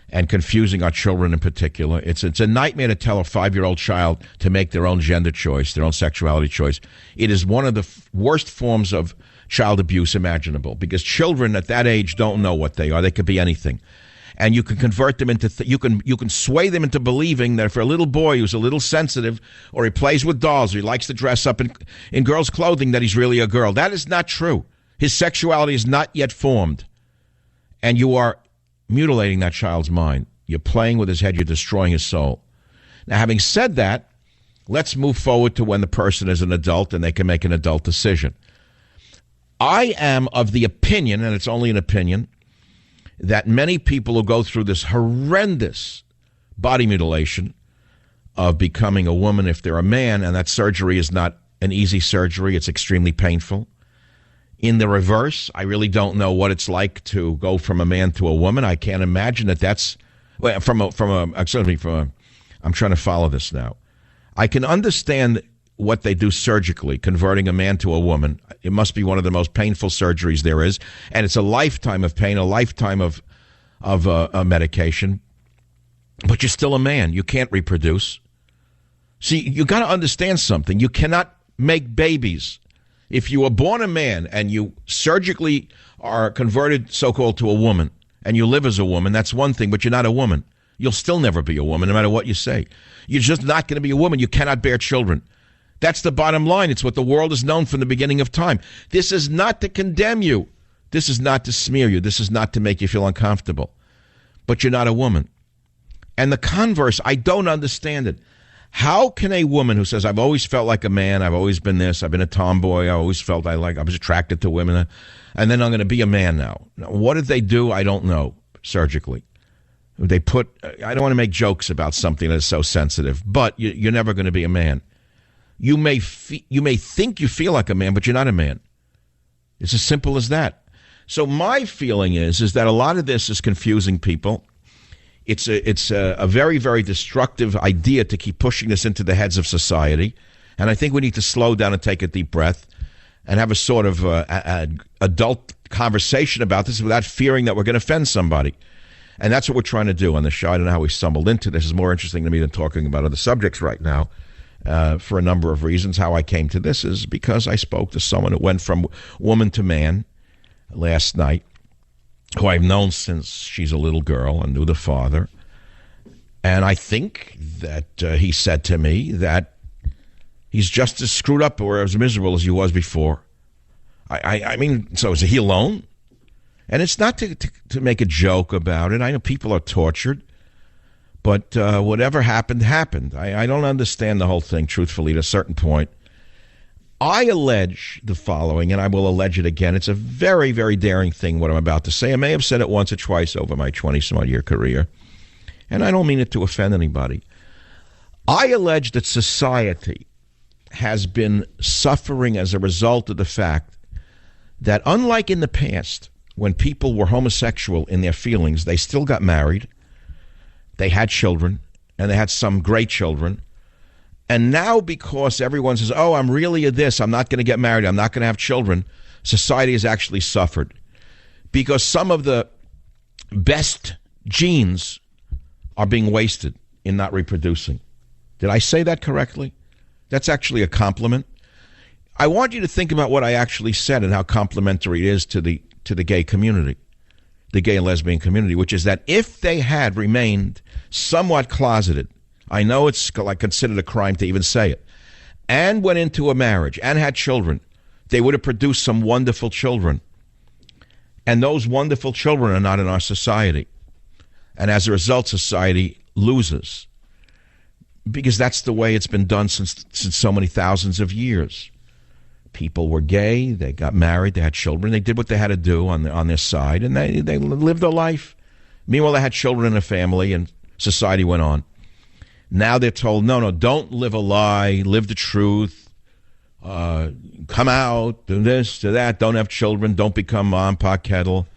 and confusing our children in particular. It's a nightmare to tell a 5-year-old child to make their own gender choice, their own sexuality choice. It is one of the worst forms of child abuse imaginable, because children at that age don't know what they are. They could be anything. And you can convert them into, you can sway them into believing that for a little boy who's a little sensitive, or he plays with dolls, or he likes to dress up in girls' clothing, that he's really a girl. That is not true. His sexuality is not yet formed. And you are mutilating that child's mind. You're playing with his head. You're destroying his soul. Now, having said that, let's move forward to when the person is an adult and they can make an adult decision. I am of the opinion, and it's only an opinion, that many people who go through this horrendous body mutilation of becoming a woman if they're a man, and that surgery is not an easy surgery, it's extremely painful. In the reverse, I really don't know what it's like to go from a man to a woman. I can't imagine that's I'm trying to follow this now. I can understand what they do surgically, converting a man to a woman. It must be one of the most painful surgeries there is, and it's a lifetime of pain, a lifetime of medication. But you're still a man. You can't reproduce. See, you got to understand something. You cannot make babies. If you were born a man and you surgically are converted, so-called, to a woman, and you live as a woman, that's one thing, but you're not a woman. You'll still never be a woman, no matter what you say. You're just not going to be a woman. You cannot bear children. That's the bottom line. It's what the world has known from the beginning of time. This is not to condemn you. This is not to smear you. This is not to make you feel uncomfortable. But you're not a woman. And the converse, I don't understand it. How can a woman who says, I've always felt like a man, I've always been this, I've been a tomboy, I always felt I was attracted to women, and then I'm going to be a man now. What did they do? I don't know, surgically. They put, I don't want to make jokes about something that's so sensitive, but you're never going to be a man. You may think you feel like a man, but you're not a man. It's as simple as that. So my feeling is that a lot of this is confusing people. It's a very, very destructive idea to keep pushing this into the heads of society. And I think we need to slow down and take a deep breath and have a sort of adult conversation about this without fearing that we're going to offend somebody. And that's what we're trying to do on the show. I don't know how we stumbled into this. It's more interesting to me than talking about other subjects right now for a number of reasons. How I came to this is because I spoke to someone who went from woman to man last night, who I've known since she's a little girl and knew the father. And I think that he said to me that he's just as screwed up or as miserable as he was before. I mean, so is he alone? And it's not to make a joke about it. I know people are tortured, but whatever happened, happened. I don't understand the whole thing, truthfully, at a certain point. I allege the following, and I will allege it again. It's a very, very daring thing, what I'm about to say. I may have said it once or twice over my 20-some-odd-year career, and I don't mean it to offend anybody. I allege that society has been suffering as a result of the fact that, unlike in the past, when people were homosexual in their feelings, they still got married, they had children, and they had some great children. And now, because everyone says, oh, I'm really a this, I'm not going to get married, I'm not going to have children, society has actually suffered. Because some of the best genes are being wasted in not reproducing. Did I say that correctly? That's actually a compliment. I want you to think about what I actually said and how complimentary it is to the gay community, the gay and lesbian community, which is that if they had remained somewhat closeted, I know it's like considered a crime to even say it, and went into a marriage and had children, they would have produced some wonderful children. And those wonderful children are not in our society. And as a result, society loses. Because that's the way it's been done since so many thousands of years. People were gay, they got married, they had children, they did what they had to do on their side, and they lived their life. Meanwhile, they had children and a family, and society went on. Now they're told, no, don't live a lie, live the truth, come out, do this, do that, don't have children, don't become mom, pa, kettle.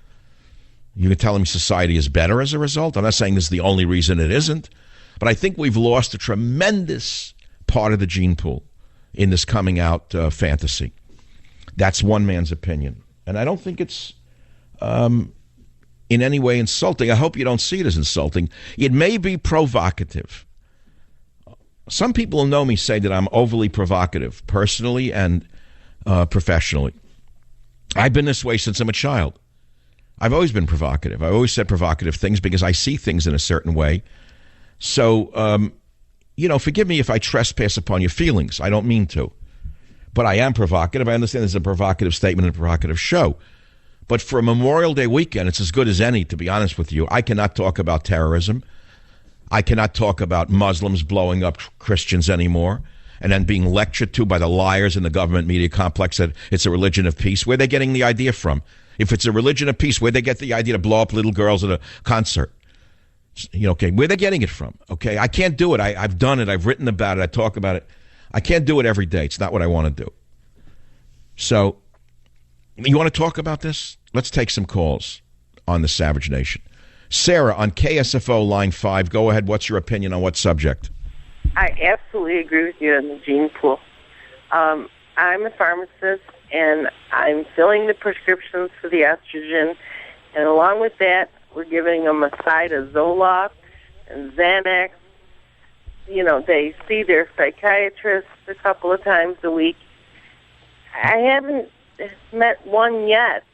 You're telling me society is better as a result? I'm not saying this is the only reason it isn't, but I think we've lost a tremendous part of the gene pool in this coming out fantasy. That's one man's opinion. And I don't think it's in any way insulting. I hope you don't see it as insulting. It may be provocative. Some people who know me say that I'm overly provocative, personally and professionally. I've been this way since I'm a child. I've always been provocative. I've always said provocative things because I see things in a certain way. So, forgive me if I trespass upon your feelings. I don't mean to. But I am provocative. I understand this is a provocative statement and a provocative show. But for a Memorial Day weekend, it's as good as any, to be honest with you. I cannot talk about terrorism. I cannot talk about Muslims blowing up Christians anymore and then being lectured to by the liars in the government media complex that it's a religion of peace. Where are they getting the idea from? If it's a religion of peace, where they get the idea to blow up little girls at a concert? Okay, where they're getting it from? Okay, I can't do it. I've done it. I've written about it. I talk about it. I can't do it every day. It's not what I want to do. So, you want to talk about this? Let's take some calls on the Savage Nation. Sarah on KSFO line 5. Go ahead. What's your opinion on what subject? I absolutely agree with you on the gene pool. I'm a pharmacist, and I'm filling the prescriptions for the estrogen, and along with that, we're giving them a side of Zoloft and Xanax. They see their psychiatrist a couple of times a week. I haven't met one yet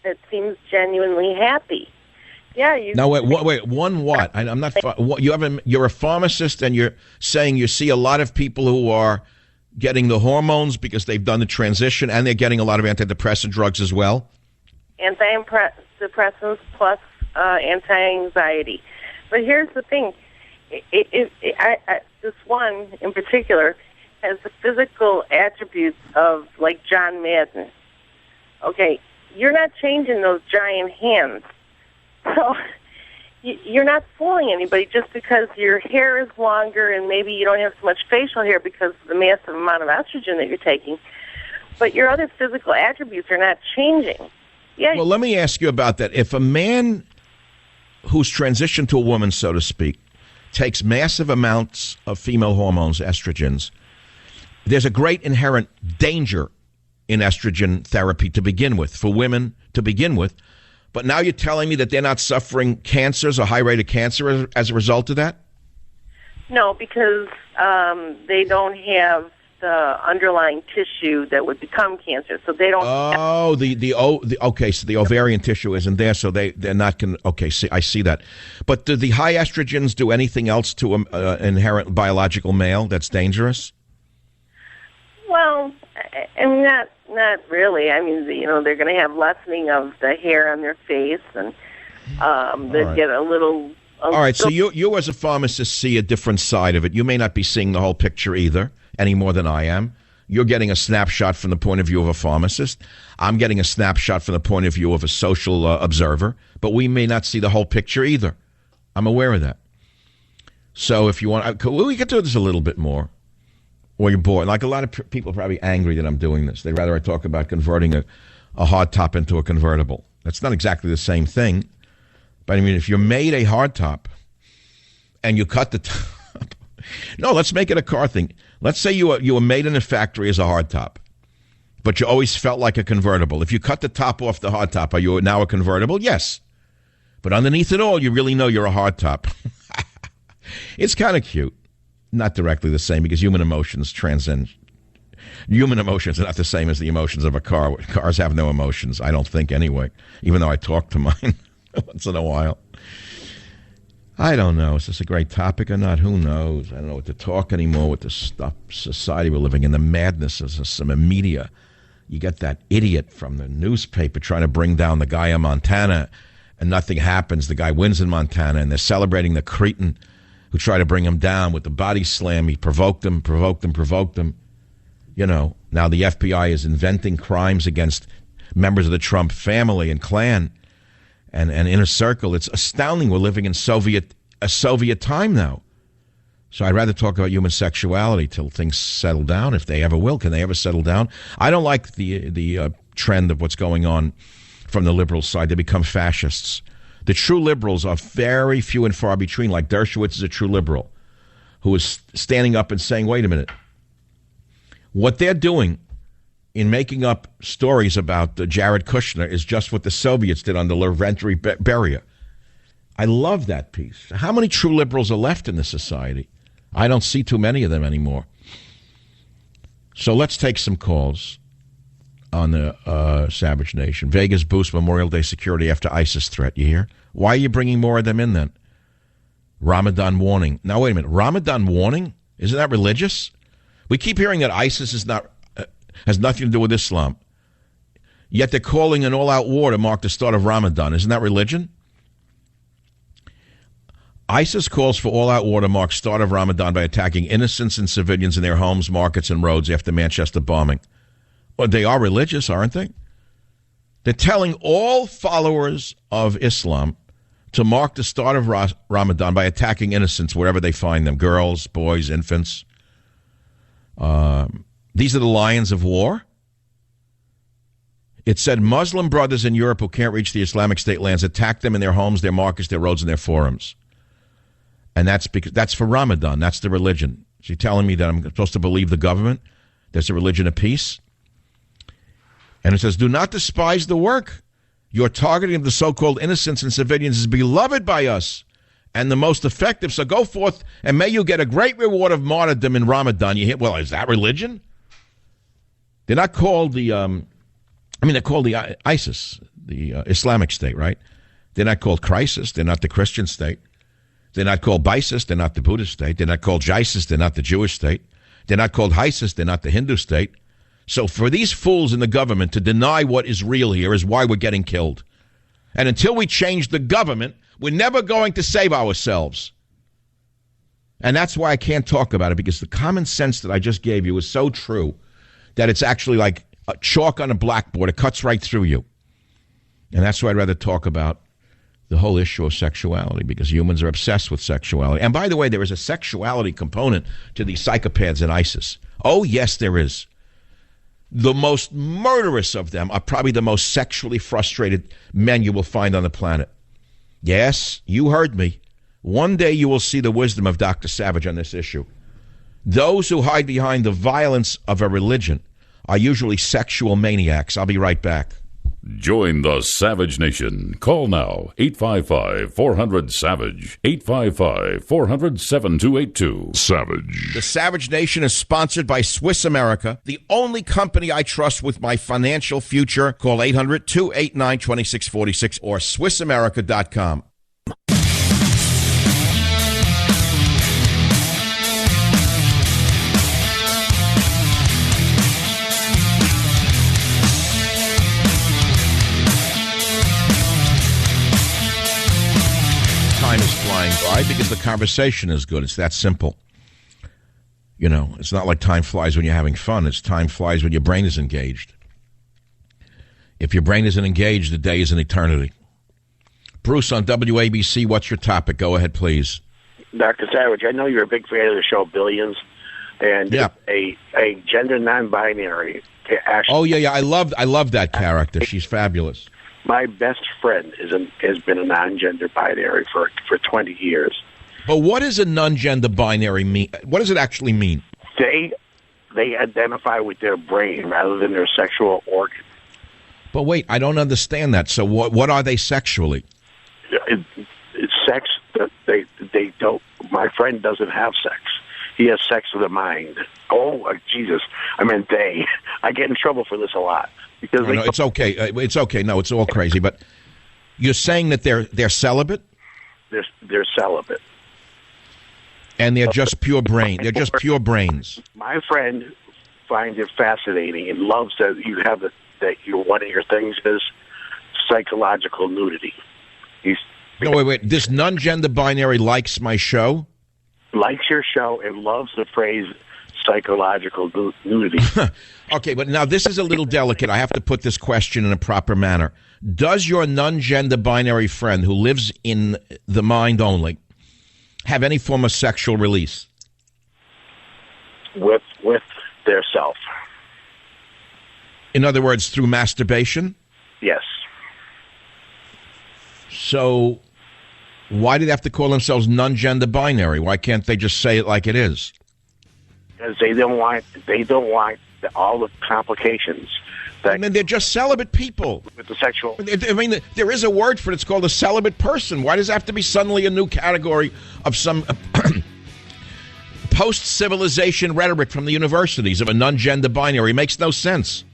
that seems genuinely happy. Yeah, you. No, wait. One what? I'm not. You're a pharmacist, and you're saying you see a lot of people who are getting the hormones because they've done the transition, and they're getting a lot of antidepressant drugs as well. Antidepressants plus anti-anxiety. But here's the thing: this one in particular has the physical attributes of like John Madden. Okay, you're not changing those giant hands. So you're not fooling anybody just because your hair is longer and maybe you don't have so much facial hair because of the massive amount of estrogen that you're taking. But your other physical attributes are not changing. Yeah. Well, let me ask you about that. If a man who's transitioned to a woman, so to speak, takes massive amounts of female hormones, estrogens, there's a great inherent danger in estrogen therapy to begin with, for women to begin with. But now you're telling me that they're not suffering cancers, a high rate of cancer as a result of that? No, because they don't have the underlying tissue that would become cancer, so they don't. Okay, so the ovarian tissue isn't there, so they're not going. Okay, see, I see that. But do the high estrogens do anything else to an inherent biological male that's dangerous? Well, I mean, not really. I mean, they're going to have lessening of the hair on their face, and they get a little. All right, so you as a pharmacist see a different side of it. You may not be seeing the whole picture either, any more than I am. You're getting a snapshot from the point of view of a pharmacist. I'm getting a snapshot from the point of view of a social observer, but we may not see the whole picture either. I'm aware of that. So if you want, we could do this a little bit more. Or you're bored. Like a lot of people are probably angry that I'm doing this. They'd rather I talk about converting a hard top into a convertible. That's not exactly the same thing. But I mean, if you made a hard top and you cut the top. No, let's make it a car thing. Let's say you were made in a factory as a hard top, but you always felt like a convertible. If you cut the top off the hard top, are you now a convertible? Yes. But underneath it all, you really know you're a hard top. It's kind of cute. Not directly the same, because human emotions transcend. Human emotions are not the same as the emotions of a car. Cars have no emotions, I don't think, anyway, even though I talk to mine once in a while. I don't know. Is this a great topic or not? Who knows? I don't know what to talk anymore with the stuff, society we're living in, the madness of some media. You get that idiot from the newspaper trying to bring down the guy in Montana, and nothing happens. The guy wins in Montana, and they're celebrating the cretin who tried to bring him down with the body slam. He provoked him. You know, now the FBI is inventing crimes against members of the Trump family and clan and inner circle. It's astounding. We're living in a Soviet time now. So I'd rather talk about human sexuality till things settle down, if they ever will. Can they ever settle down? I don't like the trend of what's going on from the liberal side. They become fascists. The true liberals are very few and far between, like Dershowitz is a true liberal who is standing up and saying, wait a minute. What they're doing in making up stories about Jared Kushner is just what the Soviets did under Lavrentiy Beria. I love that piece. How many true liberals are left in this society? I don't see too many of them anymore. So let's take some calls on the Savage Nation. Vegas boosts Memorial Day security after ISIS threat. You hear? Why are you bringing more of them in then? Ramadan warning. Now, wait a minute. Ramadan warning? Isn't that religious? We keep hearing that ISIS is not has nothing to do with Islam. Yet they're calling an all-out war to mark the start of Ramadan. Isn't that religion? ISIS calls for all-out war to mark start of Ramadan by attacking innocents and civilians in their homes, markets, and roads after Manchester bombing. Well, they are religious, aren't they? They're telling all followers of Islam to mark the start of Ramadan by attacking innocents wherever they find them, girls, boys, infants. These are the lions of war. It said Muslim brothers in Europe who can't reach the Islamic State lands attack them in their homes, their markets, their roads, and their forums. And that's because that's for Ramadan. That's the religion. So you're telling me that I'm supposed to believe the government? There's a religion of peace? And it says, do not despise the work. Your targeting of the so-called innocents and civilians is beloved by us and the most effective. So go forth and may you get a great reward of martyrdom in Ramadan. You hear, well, is that religion? They're not called they're called the ISIS, the Islamic State, right? They're not called Crisis. They're not the Christian state. They're not called Bisis. They're not the Buddhist state. They're not called Jisis. They're not the Jewish state. They're not called Hysis. They're not the Hindu state. So for these fools in the government to deny what is real here is why we're getting killed. And until we change the government, we're never going to save ourselves. And that's why I can't talk about it, because the common sense that I just gave you is so true that it's actually like a chalk on a blackboard. It cuts right through you. And that's why I'd rather talk about the whole issue of sexuality, because humans are obsessed with sexuality. And by the way, there is a sexuality component to these psychopaths in ISIS. Oh, yes, there is. The most murderous of them are probably the most sexually frustrated men you will find on the planet. Yes, you heard me. One day you will see the wisdom of Dr. Savage on this issue. Those who hide behind the violence of a religion are usually sexual maniacs. I'll be right back. Join the Savage Nation. Call now, 855-400-SAVAGE, 855-400-7282. Savage. The Savage Nation is sponsored by Swiss America, the only company I trust with my financial future. Call 800-289-2646 or SwissAmerica.com. Time is flying by because the conversation is good. It's that simple. You know, it's not like time flies when you're having fun. It's time flies when your brain is engaged. If your brain isn't engaged, the day is an eternity. Bruce on WABC, what's your topic? Go ahead, please. Dr. Savage, I know you're a big fan of the show Billions, and a gender non-binary. Oh yeah, I love that character. She's fabulous. My best friend has been a non-gender binary for 20 years. But what does a non-gender binary mean? What does it actually mean? They identify with their brain rather than their sexual organ. But wait, I don't understand that. So what are they sexually? It's sex. They don't. My friend doesn't have sex. He has sex with the mind. Oh, Jesus! I meant they. I get in trouble for this a lot. Because no, it's okay. It's okay. No, it's all crazy. But you're saying that they're celibate? They're celibate. And they're just pure brain. They're just pure brains. My friend finds it fascinating and loves that you have that one of your things is psychological nudity. No, wait. This non-gender binary likes my show? Likes your show and loves the phrase psychological nudity. Okay, but now this is a little delicate. I have to put this question in a proper manner. Does your non-gender binary friend who lives in the mind only have any form of sexual release? With their self. In other words, through masturbation? Yes. So why do they have to call themselves non-gender binary? Why can't they just say it like it is? Because they don't want all the complications. I mean, they're just celibate people. With the sexual... I mean, there is a word for it. It's called a celibate person. Why does it have to be suddenly a new category of some post-civilization rhetoric from the universities of a non-gender binary? It makes no sense.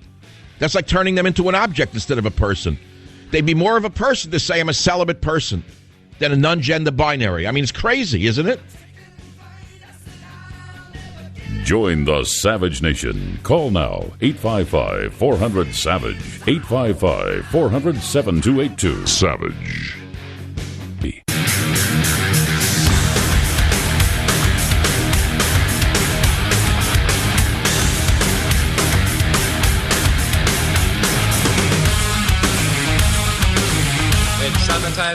That's like turning them into an object instead of a person. They'd be more of a person to say I'm a celibate person than a non-gender binary. I mean, it's crazy, isn't it? Join the Savage Nation. Call now, 855-400-SAVAGE, 855-400-7282. Savage.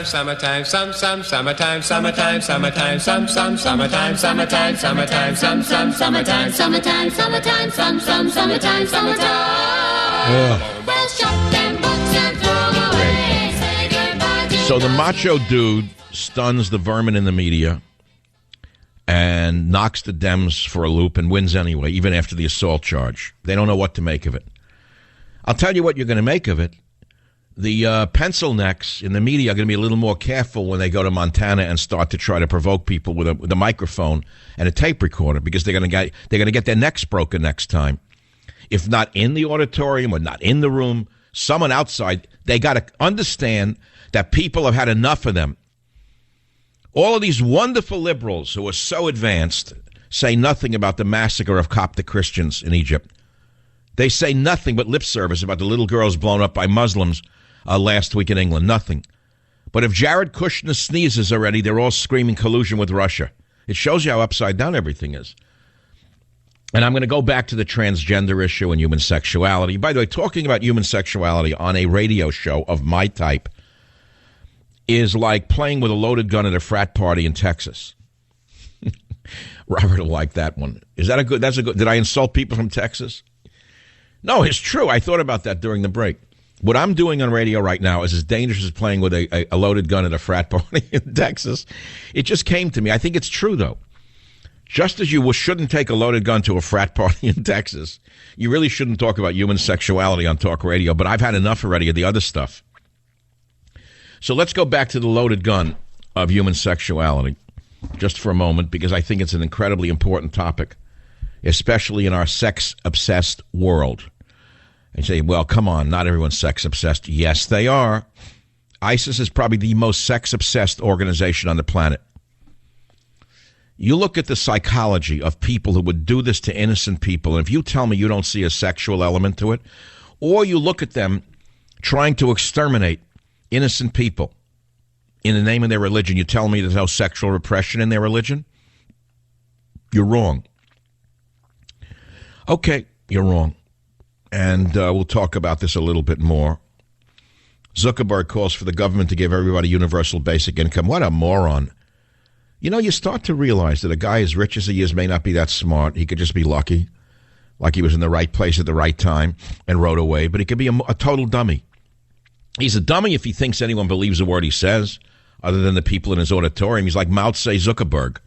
Summertime, summertime, summertime, summertime, summertime, summertime, summertime, summertime, summertime, summertime, summertime, summertime. So the macho dude stuns the vermin in the media and knocks the Dems for a loop and wins anyway, even after the assault charge. They don't know what to make of it. I'll tell you what you're going to make of it. The pencil necks in the media are going to be a little more careful when they go to Montana and start to try to provoke people with a microphone and a tape recorder, because they're going to get their necks broken next time. If not in the auditorium or not in the room, someone outside. They got to understand that people have had enough of them. All of these wonderful liberals who are so advanced say nothing about the massacre of Coptic Christians in Egypt. They say nothing but lip service about the little girls blown up by Muslims last week in England. Nothing. But if Jared Kushner sneezes already, they're all screaming collusion with Russia. It shows you how upside down everything is. And I'm going to go back to the transgender issue and human sexuality. By the way, talking about human sexuality on a radio show of my type is like playing with a loaded gun at a frat party in Texas. Robert will like that one. Is that a good? That's a good. Did I insult people from Texas? No, it's true. I thought about that during the break. What I'm doing on radio right now is as dangerous as playing with a loaded gun at a frat party in Texas. It just came to me. I think it's true, though. Just as you shouldn't take a loaded gun to a frat party in Texas, you really shouldn't talk about human sexuality on talk radio. But I've had enough already of the other stuff. So let's go back to the loaded gun of human sexuality just for a moment, because I think it's an incredibly important topic, especially in our sex-obsessed world. And say, well, come on, not everyone's sex-obsessed. Yes, they are. ISIS is probably the most sex-obsessed organization on the planet. You look at the psychology of people who would do this to innocent people, and if you tell me you don't see a sexual element to it, or you look at them trying to exterminate innocent people in the name of their religion, you tell me there's no sexual repression in their religion? You're wrong. Okay, you're wrong. And we'll talk about this a little bit more. Zuckerberg calls for the government to give everybody universal basic income. What a moron. You know, you start to realize that a guy as rich as he is may not be that smart. He could just be lucky, like he was in the right place at the right time and rode away. But he could be a total dummy. He's a dummy if he thinks anyone believes a word he says, other than the people in his auditorium. He's like Mao Tse Zuckerberg.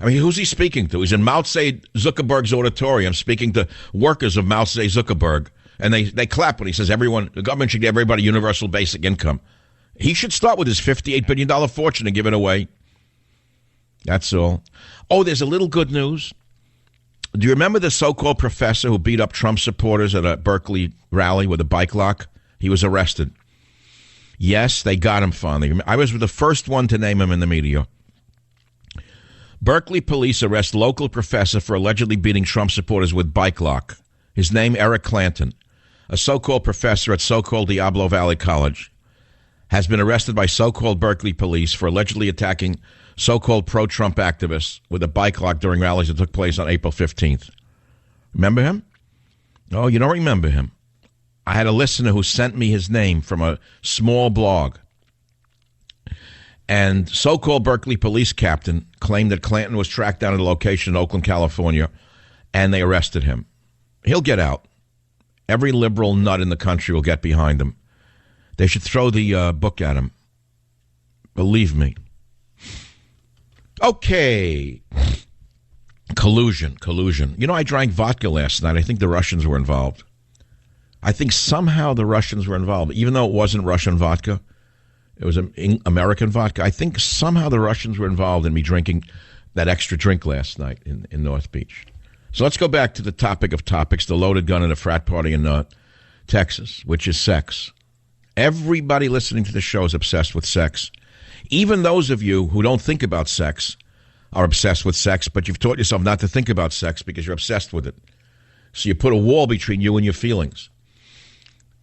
I mean, who's he speaking to? He's in Mao Tse Zuckerberg's auditorium speaking to workers of Mao Tse Zuckerberg, and they clap when he says the government should give everybody universal basic income. He should start with his $58 billion fortune and give it away. That's all. Oh, there's a little good news. Do you remember the so-called professor who beat up Trump supporters at a Berkeley rally with a bike lock? He was arrested. Yes, they got him finally. I was the first one to name him in the media. Berkeley police arrest local professor for allegedly beating Trump supporters with bike lock. His name, Eric Clanton, a so-called professor at so-called Diablo Valley College, has been arrested by so-called Berkeley police for allegedly attacking so-called pro-Trump activists with a bike lock during rallies that took place on April 15th. Remember him? Oh, you don't remember him. I had a listener who sent me his name from a small blog. And so-called Berkeley police captain claimed that Clanton was tracked down at a location in Oakland, California, and they arrested him. He'll get out. Every liberal nut in the country will get behind him. They should throw the book at him. Believe me. Okay. Collusion. You know, I drank vodka last night. I think the Russians were involved. I think somehow the Russians were involved, even though it wasn't Russian vodka. It was American vodka. I think somehow the Russians were involved in me drinking that extra drink last night in North Beach. So let's go back to the topic of topics, the loaded gun at a frat party in Texas, which is sex. Everybody listening to the show is obsessed with sex. Even those of you who don't think about sex are obsessed with sex, but you've taught yourself not to think about sex because you're obsessed with it. So you put a wall between you and your feelings.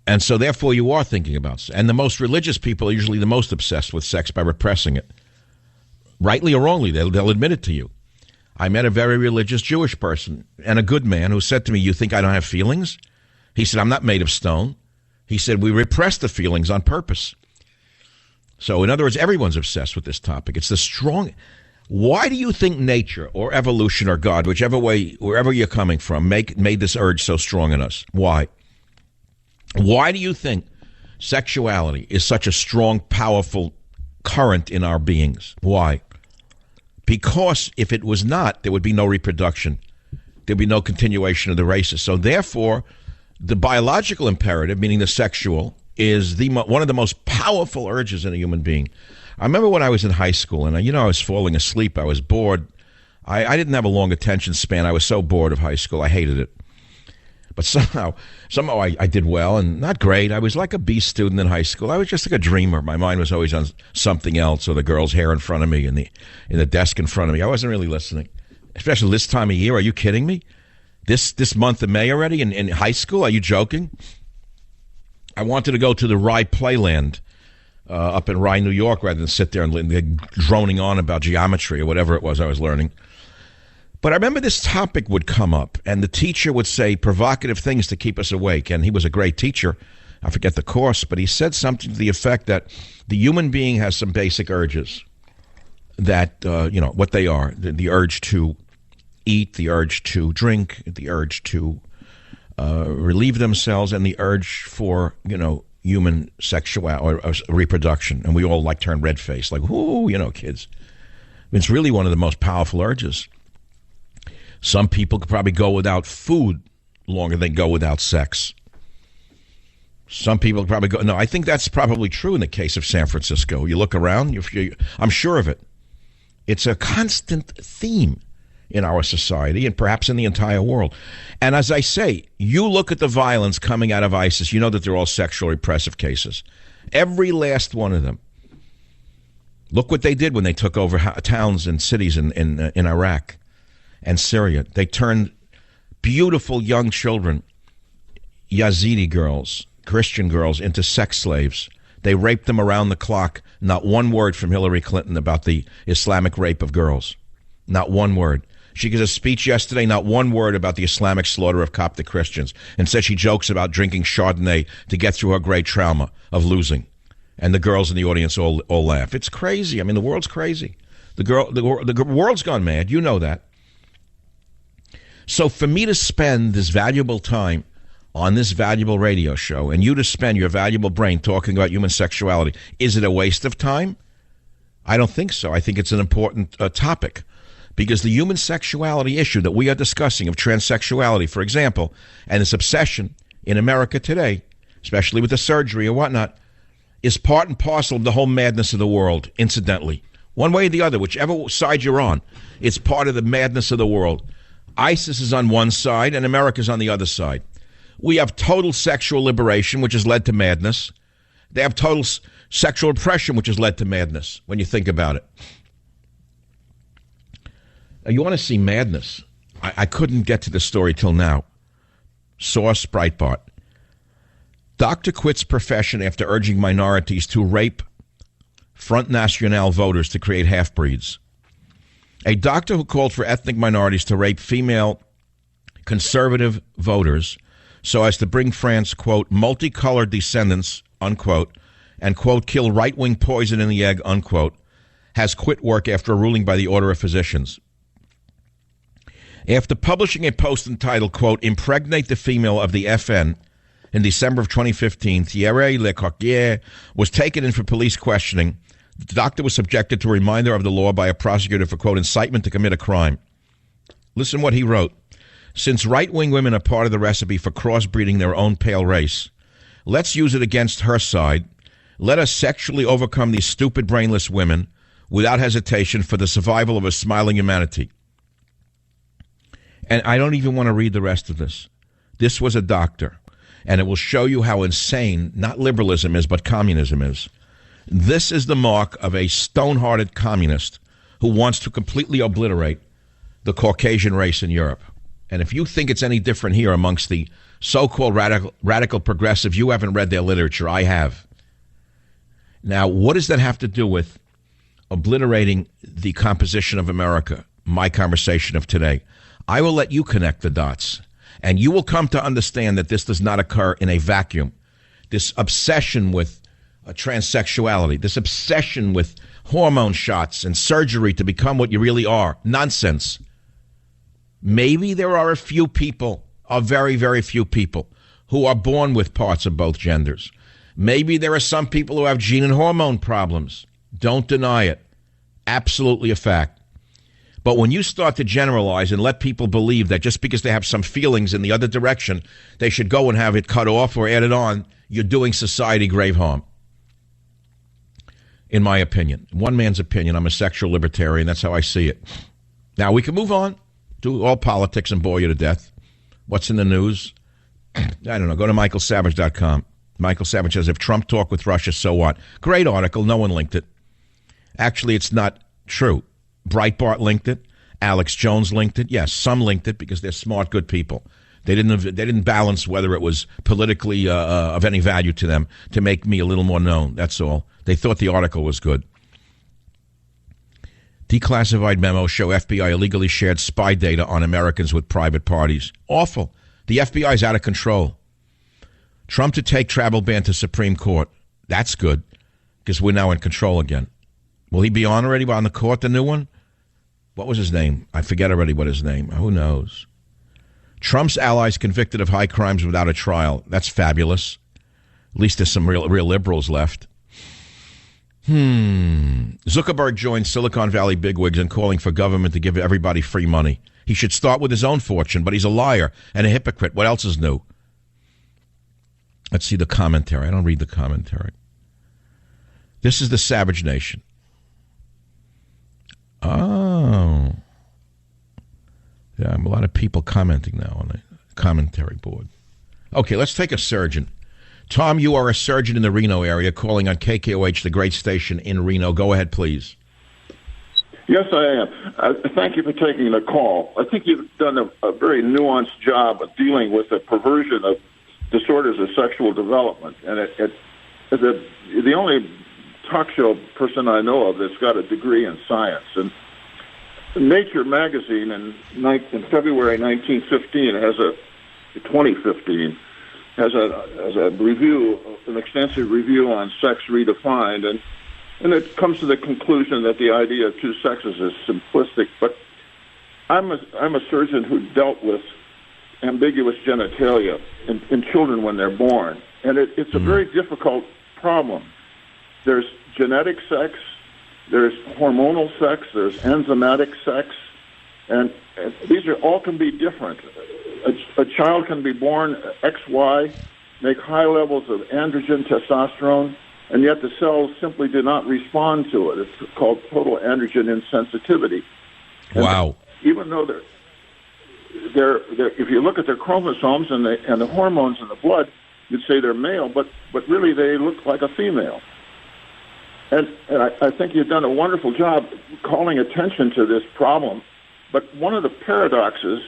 And so, therefore, you are thinking about sex. And the most religious people are usually the most obsessed with sex by repressing it. Rightly or wrongly, they'll admit it to you. I met a very religious Jewish person and a good man who said to me, "You think I don't have feelings?" He said, "I'm not made of stone." He said, "We repress the feelings on purpose." So, in other words, everyone's obsessed with this topic. It's the strong... Why do you think nature or evolution or God, whichever way, wherever you're coming from, made this urge so strong in us? Why? Why do you think sexuality is such a strong, powerful current in our beings? Why? Because if it was not, there would be no reproduction. There'd be no continuation of the races. So therefore, the biological imperative, meaning the sexual, is one of the most powerful urges in a human being. I remember when I was in high school, and I was falling asleep. I was bored. I didn't have a long attention span. I was so bored of high school. I hated it. But somehow I did well, and not great. I was like a B student in high school. I was just like a dreamer. My mind was always on something else, or the girl's hair in front of me, and in the desk in front of me. I wasn't really listening, especially this time of year. Are you kidding me? This month of May already in high school? Are you joking? I wanted to go to the Rye Playland up in Rye, New York, rather than sit there and droning on about geometry or whatever it was I was learning. But I remember this topic would come up, and the teacher would say provocative things to keep us awake. And he was a great teacher. I forget the course, but he said something to the effect that the human being has some basic urges that, what they are. The urge to eat, the urge to drink, the urge to relieve themselves, and the urge for, human sexuality or reproduction. And we all turn red-faced, ooh, kids. It's really one of the most powerful urges. Some people could probably go without food longer than go without sex. Some people could probably go. No, I think that's probably true in the case of San Francisco. You look around, I'm sure of it. It's a constant theme in our society and perhaps in the entire world. And as I say, you look at the violence coming out of ISIS, you know that they're all sexual repressive cases. Every last one of them. Look what they did when they took over towns and cities in Iraq and Syria. They turned beautiful young children, Yazidi girls, Christian girls, into sex slaves. They raped them around the clock. Not one word from Hillary Clinton about the Islamic rape of girls. Not one word. She gives a speech yesterday, not one word about the Islamic slaughter of Coptic Christians. Instead, she jokes about drinking Chardonnay to get through her great trauma of losing. And the girls in the audience all laugh. It's crazy. I mean, the world's crazy. The world's gone mad. You know that. So for me to spend this valuable time on this valuable radio show and you to spend your valuable brain talking about human sexuality, is it a waste of time? I don't think so. I think it's an important topic because the human sexuality issue that we are discussing of transsexuality, for example, and this obsession in America today, especially with the surgery and whatnot, is part and parcel of the whole madness of the world, incidentally. One way or the other, whichever side you're on, it's part of the madness of the world. ISIS is on one side and America's on the other side. We have total sexual liberation, which has led to madness. They have total sexual oppression, which has led to madness, when you think about it. You want to see madness? I couldn't get to the story till now. Source, Breitbart. Doctor quits profession after urging minorities to rape Front National voters to create half-breeds. A doctor who called for ethnic minorities to rape female conservative voters so as to bring France, quote, multicolored descendants, unquote, and, quote, kill right-wing poison in the egg, unquote, has quit work after a ruling by the Order of Physicians. After publishing a post entitled, quote, impregnate the female of the FN in December of 2015, Thierry Lecourtier was taken in for police questioning. The doctor was subjected to a reminder of the law by a prosecutor for, quote, incitement to commit a crime. Listen what he wrote. Since right-wing women are part of the recipe for crossbreeding their own pale race, let's use it against her side. Let us sexually overcome these stupid, brainless women without hesitation for the survival of a smiling humanity. And I don't even want to read the rest of this. This was a doctor, and it will show you how insane not liberalism is, but communism is. This is the mark of a stone-hearted communist who wants to completely obliterate the Caucasian race in Europe. And if you think it's any different here amongst the so-called radical progressives, you haven't read their literature. I have. Now, what does that have to do with obliterating the composition of America, my conversation of today? I will let you connect the dots, and you will come to understand that this does not occur in a vacuum. This obsession with transsexuality, this obsession with hormone shots and surgery to become what you really are, nonsense. Maybe there are a few people, a very, very few people, who are born with parts of both genders. Maybe there are some people who have gene and hormone problems. Don't deny it. Absolutely a fact. But when you start to generalize and let people believe that just because they have some feelings in the other direction, they should go and have it cut off or added on, you're doing society grave harm. In my opinion. One man's opinion. I'm a sexual libertarian. That's how I see it. Now, we can move on to all politics and bore you to death. What's in the news? I don't know. Go to michaelsavage.com. Michael Savage says, if Trump talked with Russia, so what? Great article. No one linked it. Actually, it's not true. Breitbart linked it. Alex Jones linked it. Yes, some linked it because they're smart, good people. They didn't balance whether it was politically of any value to them to make me a little more known. That's all. They thought the article was good. Declassified memos show FBI illegally shared spy data on Americans with private parties. Awful. The FBI is out of control. Trump to take travel ban to Supreme Court. That's good, because we're now in control again. Will he be on already on the court, the new one? What was his name? I forget already what his name. Who knows? Trump's allies convicted of high crimes without a trial. That's fabulous. At least there's some real liberals left. Zuckerberg joined Silicon Valley bigwigs in calling for government to give everybody free money. He should start with his own fortune, but he's a liar and a hypocrite. What else is new? Let's see the commentary. I don't read the commentary. This is the Savage Nation. Oh. Yeah, a lot of people commenting now on the commentary board. Okay, let's take a surgeon. Tom, you are a surgeon in the Reno area calling on KKOH, the great station in Reno. Go ahead, please. Yes, I am. Thank you for taking the call. I think you've done a very nuanced job of dealing with the perversion of disorders of sexual development. And the only talk show person I know of that's got a degree in science. And Nature magazine in February 2015 has a review, an extensive review on sex redefined, and it comes to the conclusion that the idea of two sexes is simplistic. But I'm a surgeon who dealt with ambiguous genitalia in children when they're born, and it's a very difficult problem. There's genetic sex, there's hormonal sex, there's enzymatic sex, and these all can be different. A child can be born XY, make high levels of androgen testosterone, and yet the cells simply do not respond to it. It's called total androgen insensitivity. Wow. And even though they're if you look at their chromosomes and the hormones in the blood, you'd say they're male, but really they look like a female. And I think you've done a wonderful job calling attention to this problem. But one of the paradoxes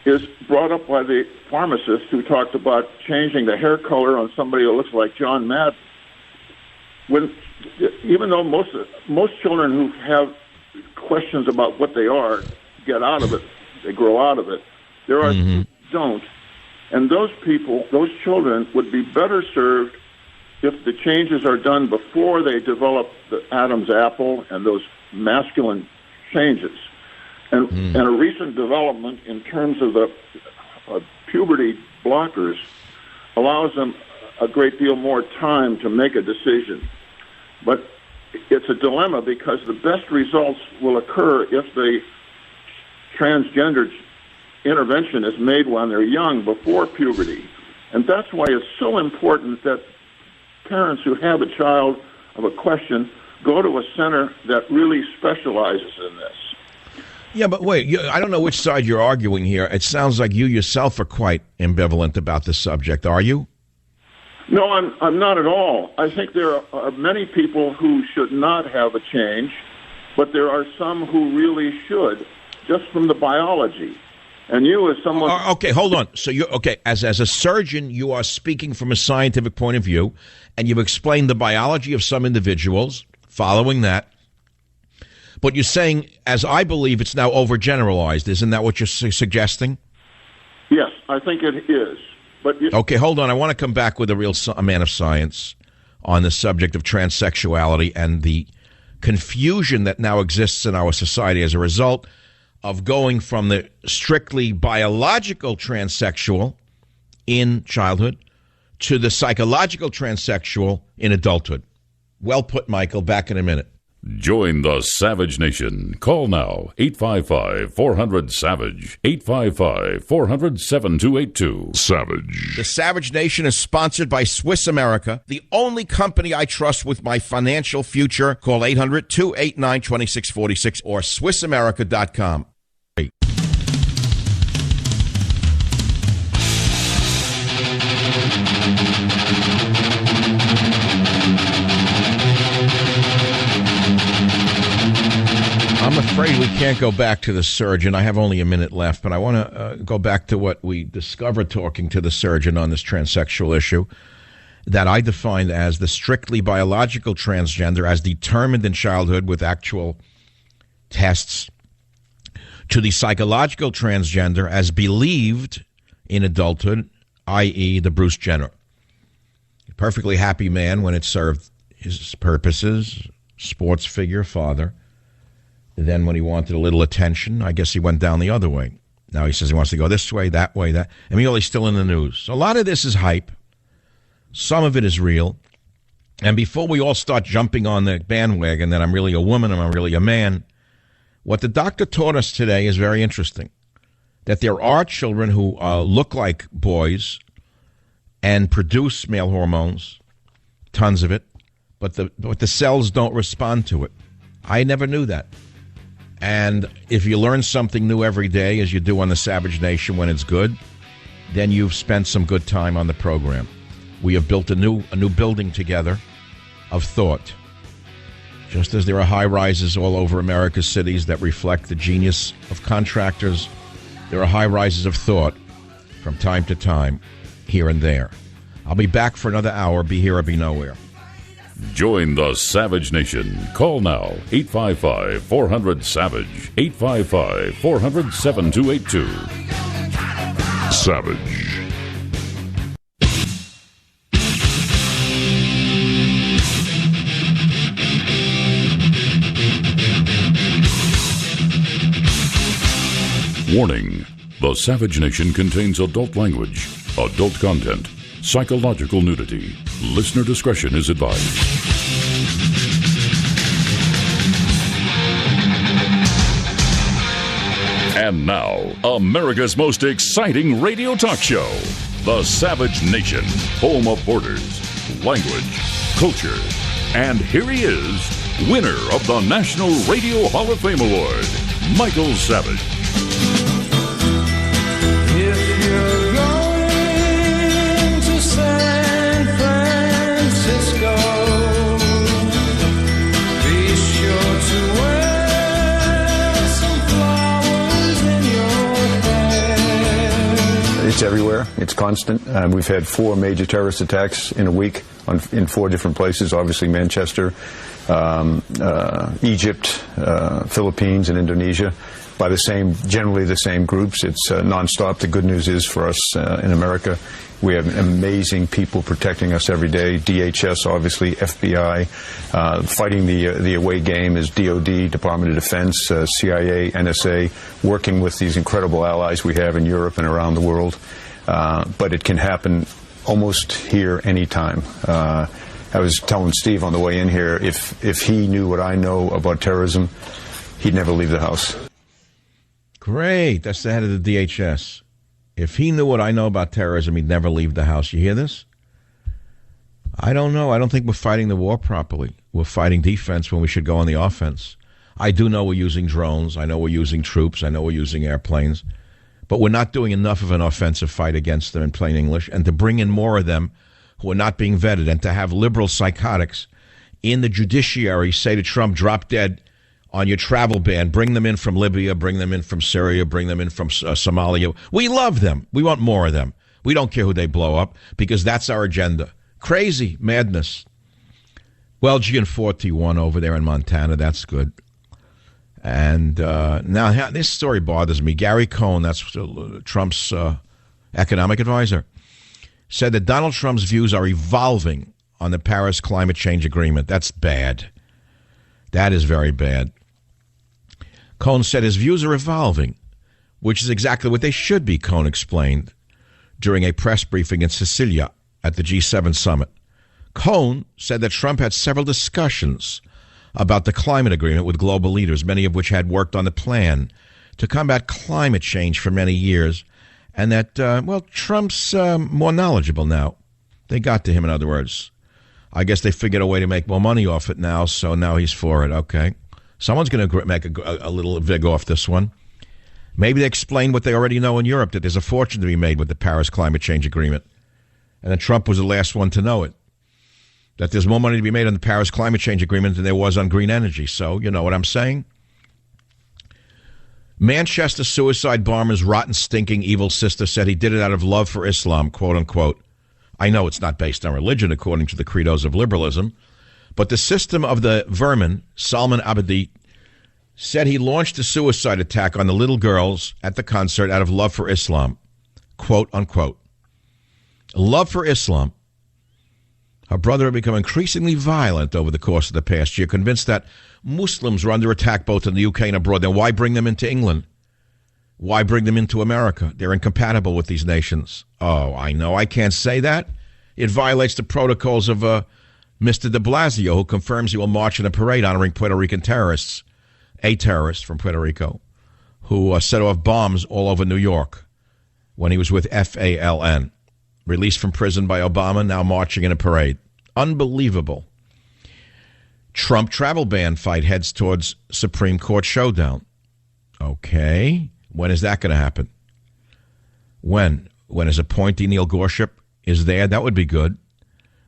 is brought up by the pharmacist who talked about changing the hair color on somebody who looks like John Madden. Even though most children who have questions about what they are get out of it, they grow out of it, there are who don't. And those children would be better served if the changes are done before they develop the Adam's apple and those masculine changes. And a recent development in terms of the puberty blockers allows them a great deal more time to make a decision. But it's a dilemma because the best results will occur if the transgender intervention is made when they're young, before puberty. And that's why it's so important that parents who have a child of a question go to a center that really specializes in this. Yeah, but wait, I don't know which side you're arguing here. It sounds like you yourself are quite ambivalent about this subject. Are you? No, I'm not at all. I think there are many people who should not have a change, but there are some who really should, just from the biology. And you, as someone... Okay, hold on. So as a surgeon, you are speaking from a scientific point of view, and you've explained the biology of some individuals, following that. But you're saying, as I believe, it's now overgeneralized. Isn't that what you're suggesting? Yes, I think it is. But okay, hold on. I want to come back with a man of science on the subject of transsexuality and the confusion that now exists in our society as a result of going from the strictly biological transsexual in childhood to the psychological transsexual in adulthood. Well put, Michael. Back in a minute. Join the Savage Nation. Call now, 855-400-SAVAGE, 855-400-7282. Savage. The Savage Nation is sponsored by Swiss America, the only company I trust with my financial future. Call 800-289-2646 or SwissAmerica.com. I'm afraid we can't go back to the surgeon. I have only a minute left, but I want to go back to what we discovered talking to the surgeon on this transsexual issue. that I defined as the strictly biological transgender as determined in childhood with actual tests, to the psychological transgender as believed in adulthood, i.e. the Bruce Jenner. A perfectly happy man when it served his purposes, sports figure, father. Then when he wanted a little attention, I guess he went down the other way. Now he says he wants to go this way, that way, that. And he's still in the news. So a lot of this is hype. Some of it is real. And before we all start jumping on the bandwagon that I'm really a woman and I'm really a man, what the doctor taught us today is very interesting. That there are children who look like boys and produce male hormones, tons of it, but the cells don't respond to it. I never knew that. And if you learn something new every day, as you do on the Savage Nation when it's good, then you've spent some good time on the program. We have built a new building together of thought. Just as there are high-rises all over America's cities that reflect the genius of contractors, there are high-rises of thought from time to time, here and there. I'll be back for another hour. Be here or be nowhere. Join the Savage Nation. Call now, 855-400-SAVAGE, 855-400-7282. Savage. Warning: the Savage Nation contains adult language, adult content, psychological nudity. Listener discretion is advised. And now, America's most exciting radio talk show, the Savage Nation, home of borders, language, culture. And here he is, winner of the National Radio Hall of Fame Award, Michael Savage. It's everywhere. It's constant. We've had 4 major terrorist attacks in a week in 4 different places, obviously Manchester, Egypt, Philippines, and Indonesia, by generally the same groups. It's nonstop. The good news is for us in America, we have amazing people protecting us every day. DHS, obviously, FBI. Fighting the away game is DOD, Department of Defense, CIA, NSA, working with these incredible allies we have in Europe and around the world. But it can happen almost here anytime. I was telling Steve on the way in here, if he knew what I know about terrorism, he'd never leave the house. Great. That's the head of the DHS. If he knew what I know about terrorism, he'd never leave the house. You hear this? I don't know. I don't think we're fighting the war properly. We're fighting defense when we should go on the offense. I do know we're using drones. I know we're using troops. I know we're using airplanes. But we're not doing enough of an offensive fight against them in plain English. And to bring in more of them who are not being vetted, and to have liberal psychotics in the judiciary say to Trump, drop dead on your travel ban, bring them in from Libya, bring them in from Syria, bring them in from Somalia. We love them. We want more of them. We don't care who they blow up, because that's our agenda. Crazy madness. Well, Gianforti over there in Montana. That's good. And now this story bothers me. Gary Cohn, that's Trump's economic advisor, said that Donald Trump's views are evolving on the Paris Climate Change Agreement. That's bad. That is very bad. Cohn said his views are evolving, which is exactly what they should be, Cohn explained during a press briefing in Sicilia at the G7 summit. Cohn said that Trump had several discussions about the climate agreement with global leaders, many of which had worked on the plan to combat climate change for many years, and that, Trump's more knowledgeable now. They got to him, in other words. I guess they figured a way to make more money off it now, so now he's for it. Okay. Someone's going to make a little vig off this one. Maybe they explain what they already know in Europe, that there's a fortune to be made with the Paris Climate Change Agreement. And then Trump was the last one to know it. That there's more money to be made on the Paris Climate Change Agreement than there was on green energy. So, you know what I'm saying? Manchester suicide bomber's rotten, stinking, evil sister said he did it out of love for Islam, quote unquote. I know it's not based on religion according to the credos of liberalism, but the system of the vermin, Salman Abedi, said he launched a suicide attack on the little girls at the concert out of love for Islam, quote unquote. Love for Islam. Her brother had become increasingly violent over the course of the past year, convinced that Muslims were under attack both in the UK and abroad. Then why bring them into England? Why bring them into America? They're incompatible with these nations. Oh, I know I can't say that. It violates the protocols of Mr. de Blasio, who confirms he will march in a parade honoring Puerto Rican terrorists, a terrorist from Puerto Rico, who set off bombs all over New York when he was with FALN. Released from prison by Obama, now marching in a parade. Unbelievable. Trump travel ban fight heads towards Supreme Court showdown. Okay. When is that going to happen? When? When his appointee, Neil Gorsuch, is there? That would be good.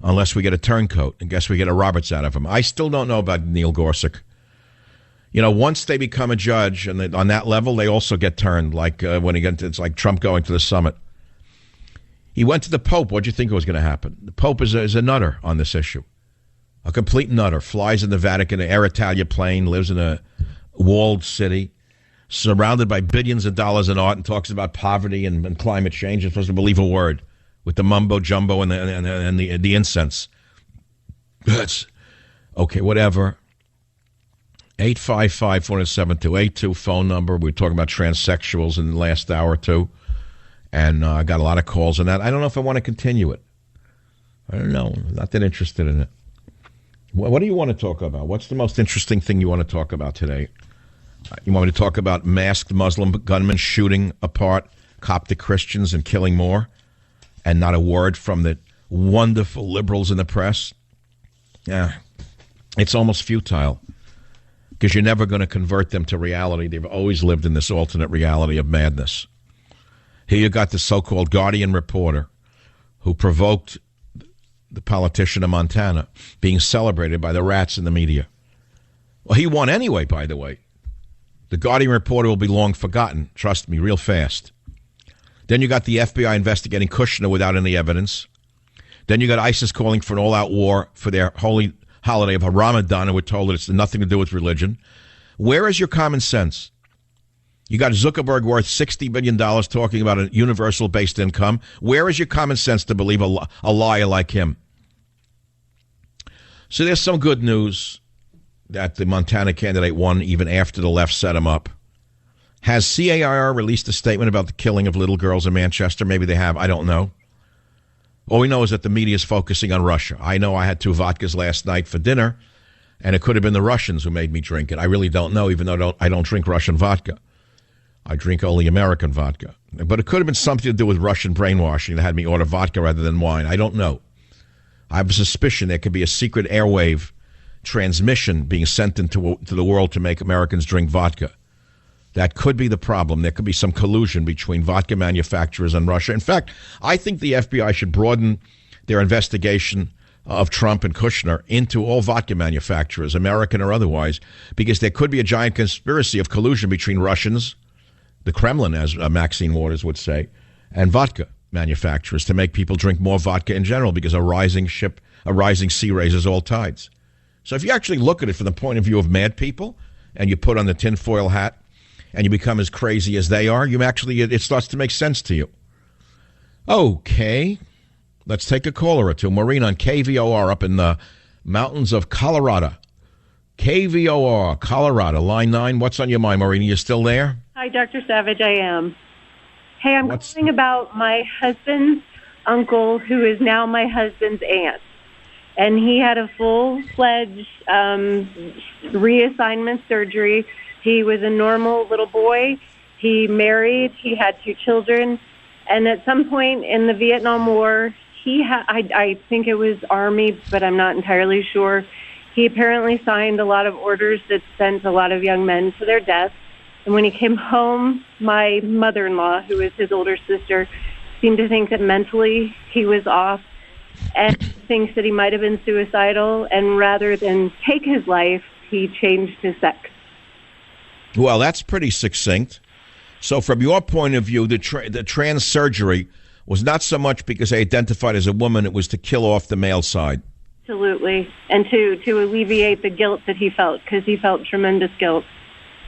Unless we get a turncoat. And guess we get a Roberts out of him. I still don't know about Neil Gorsuch. You know, once they become a judge, and on that level, they also get turned. Like when it's like Trump going to the summit. He went to the Pope. What do you think was going to happen? The Pope is a nutter on this issue. A complete nutter. Flies in the Vatican, an Air Italia plane, lives in a walled city, surrounded by billions of dollars in art, and talks about poverty and climate change. You're supposed to believe a word with the mumbo jumbo and the incense. That's okay, whatever. 855-407-2882 phone number. We were talking about transsexuals in the last hour or two. And I got a lot of calls on that. I don't know if I want to continue it. I don't know. I'm not that interested in it. What do you want to talk about? What's the most interesting thing you want to talk about today? You want me to talk about masked Muslim gunmen shooting apart Coptic Christians and killing more? And not a word from the wonderful liberals in the press? Yeah. It's almost futile. Because you're never going to convert them to reality. They've always lived in this alternate reality of madness. Here you got the so-called Guardian reporter who provoked the politician of Montana being celebrated by the rats in the media. Well, he won anyway, by the way. The Guardian reporter will be long forgotten. Trust me, real fast. Then you got the FBI investigating Kushner without any evidence. Then you got ISIS calling for an all-out war for their holy holiday of Ramadan, and we're told that it's nothing to do with religion. Where is your common sense? You got Zuckerberg worth $60 billion talking about a universal based income. Where is your common sense to believe a liar like him? So there's some good news that the Montana candidate won even after the left set him up. Has CAIR released a statement about the killing of little girls in Manchester? Maybe they have. I don't know. All we know is that the media is focusing on Russia. I know I had 2 vodkas last night for dinner, and it could have been the Russians who made me drink it. I really don't know, even though I don't drink Russian vodka. I drink only American vodka. But it could have been something to do with Russian brainwashing that had me order vodka rather than wine. I don't know. I have a suspicion there could be a secret airwave transmission being sent into the world to make Americans drink vodka. That could be the problem. There could be some collusion between vodka manufacturers and Russia. In fact, I think the FBI should broaden their investigation of Trump and Kushner into all vodka manufacturers, American or otherwise, because there could be a giant conspiracy of collusion between Russians, the Kremlin, as Maxine Waters would say, and vodka manufacturers to make people drink more vodka in general because a rising sea raises all tides. So if you actually look at it from the point of view of mad people and you put on the tinfoil hat and you become as crazy as they are, it starts to make sense to you. Okay, let's take a caller or two. Maureen on KVOR up in the mountains of Colorado. KVOR, Colorado, line 9. What's on your mind, Maureen? Are you still there? Hi, Dr. Savage, I am. Hey, I'm calling about my husband's uncle, who is now my husband's aunt. And he had a full-fledged reassignment surgery. He was a normal little boy. He married. He had 2 children. And at some point in the Vietnam War, I think it was Army, but I'm not entirely sure. He apparently signed a lot of orders that sent a lot of young men to their death. And when he came home, my mother-in-law, who is his older sister, seemed to think that mentally he was off and thinks that he might have been suicidal. And rather than take his life, he changed his sex. Well, that's pretty succinct. So from your point of view, the trans surgery was not so much because they identified as a woman, it was to kill off the male side. Absolutely. And to alleviate the guilt that he felt, because he felt tremendous guilt.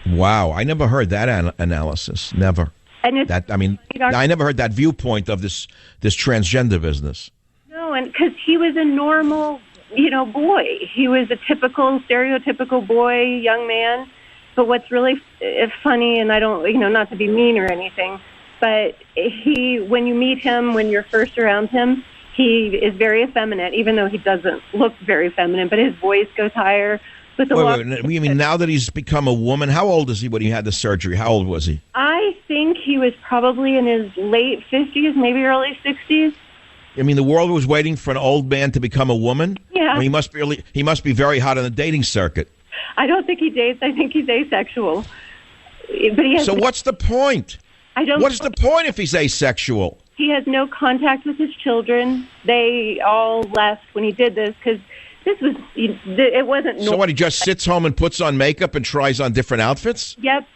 Wow. I never heard that analysis. Never. And it's, I never heard that viewpoint of this transgender business. No, and because he was a normal, boy. He was a typical, stereotypical boy, young man. But what's really funny, and I don't, not to be mean or anything, but when you meet him, when you're first around him, he is very effeminate, even though he doesn't look very feminine, but his voice goes higher. Wait, you mean now that he's become a woman? How old is he when he had the surgery? How old was he? I think he was probably in his late 50s, maybe early 60s. I mean, the world was waiting for an old man to become a woman? Yeah. I mean, he must be very hot on the dating circuit. I don't think he dates. I think he's asexual. But he has what's the point? What is the point if he's asexual? He has no contact with his children. They all left when he did this because it wasn't normal. So what, he just sits home and puts on makeup and tries on different outfits? Yep.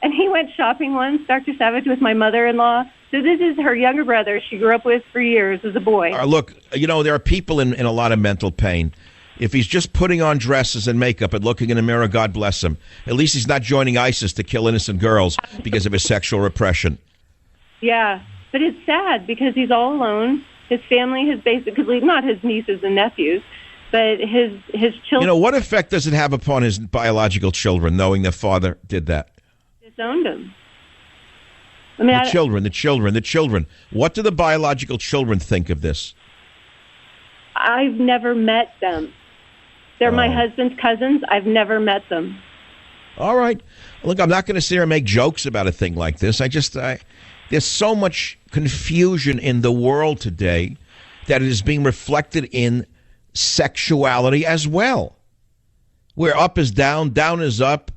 And he went shopping once, Dr. Savage, with my mother-in-law. So this is her younger brother she grew up with for years as a boy. Look, there are people in a lot of mental pain. If he's just putting on dresses and makeup and looking in the mirror, God bless him. At least he's not joining ISIS to kill innocent girls because of his sexual repression. Yeah, but it's sad because he's all alone. His family has basically, not his nieces and nephews, but his children. What effect does it have upon his biological children knowing their father did that? Disowned him. The children. What do the biological children think of this? I've never met them. They're my husband's cousins. I've never met them. All right. Look, I'm not going to sit here and make jokes about a thing like this. There's so much confusion in the world today that it is being reflected in sexuality as well. Where up is down, down is up,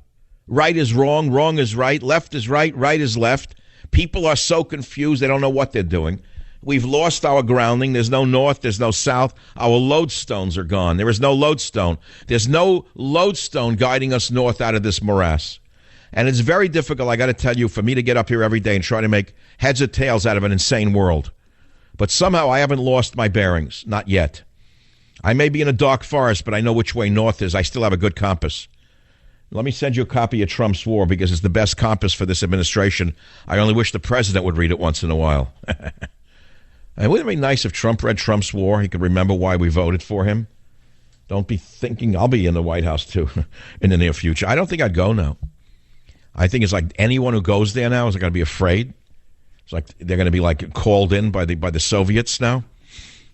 right is wrong, wrong is right, left is right, right is left. People are so confused, they don't know what they're doing. We've lost our grounding. There's no north. There's no south. Our lodestones are gone. There is no lodestone. There's no lodestone guiding us north out of this morass. And it's very difficult, I got to tell you, for me to get up here every day and try to make heads or tails out of an insane world. But somehow I haven't lost my bearings. Not yet. I may be in a dark forest, but I know which way north is. I still have a good compass. Let me send you a copy of Trump's War because it's the best compass for this administration. I only wish the president would read it once in a while. And wouldn't it be nice if Trump read Trump's War? He could remember why we voted for him. Don't be thinking I'll be in the White House, too, in the near future. I don't think I'd go now. I think it's like anyone who goes there now is going to be afraid. It's like they're going to be called in by the Soviets now.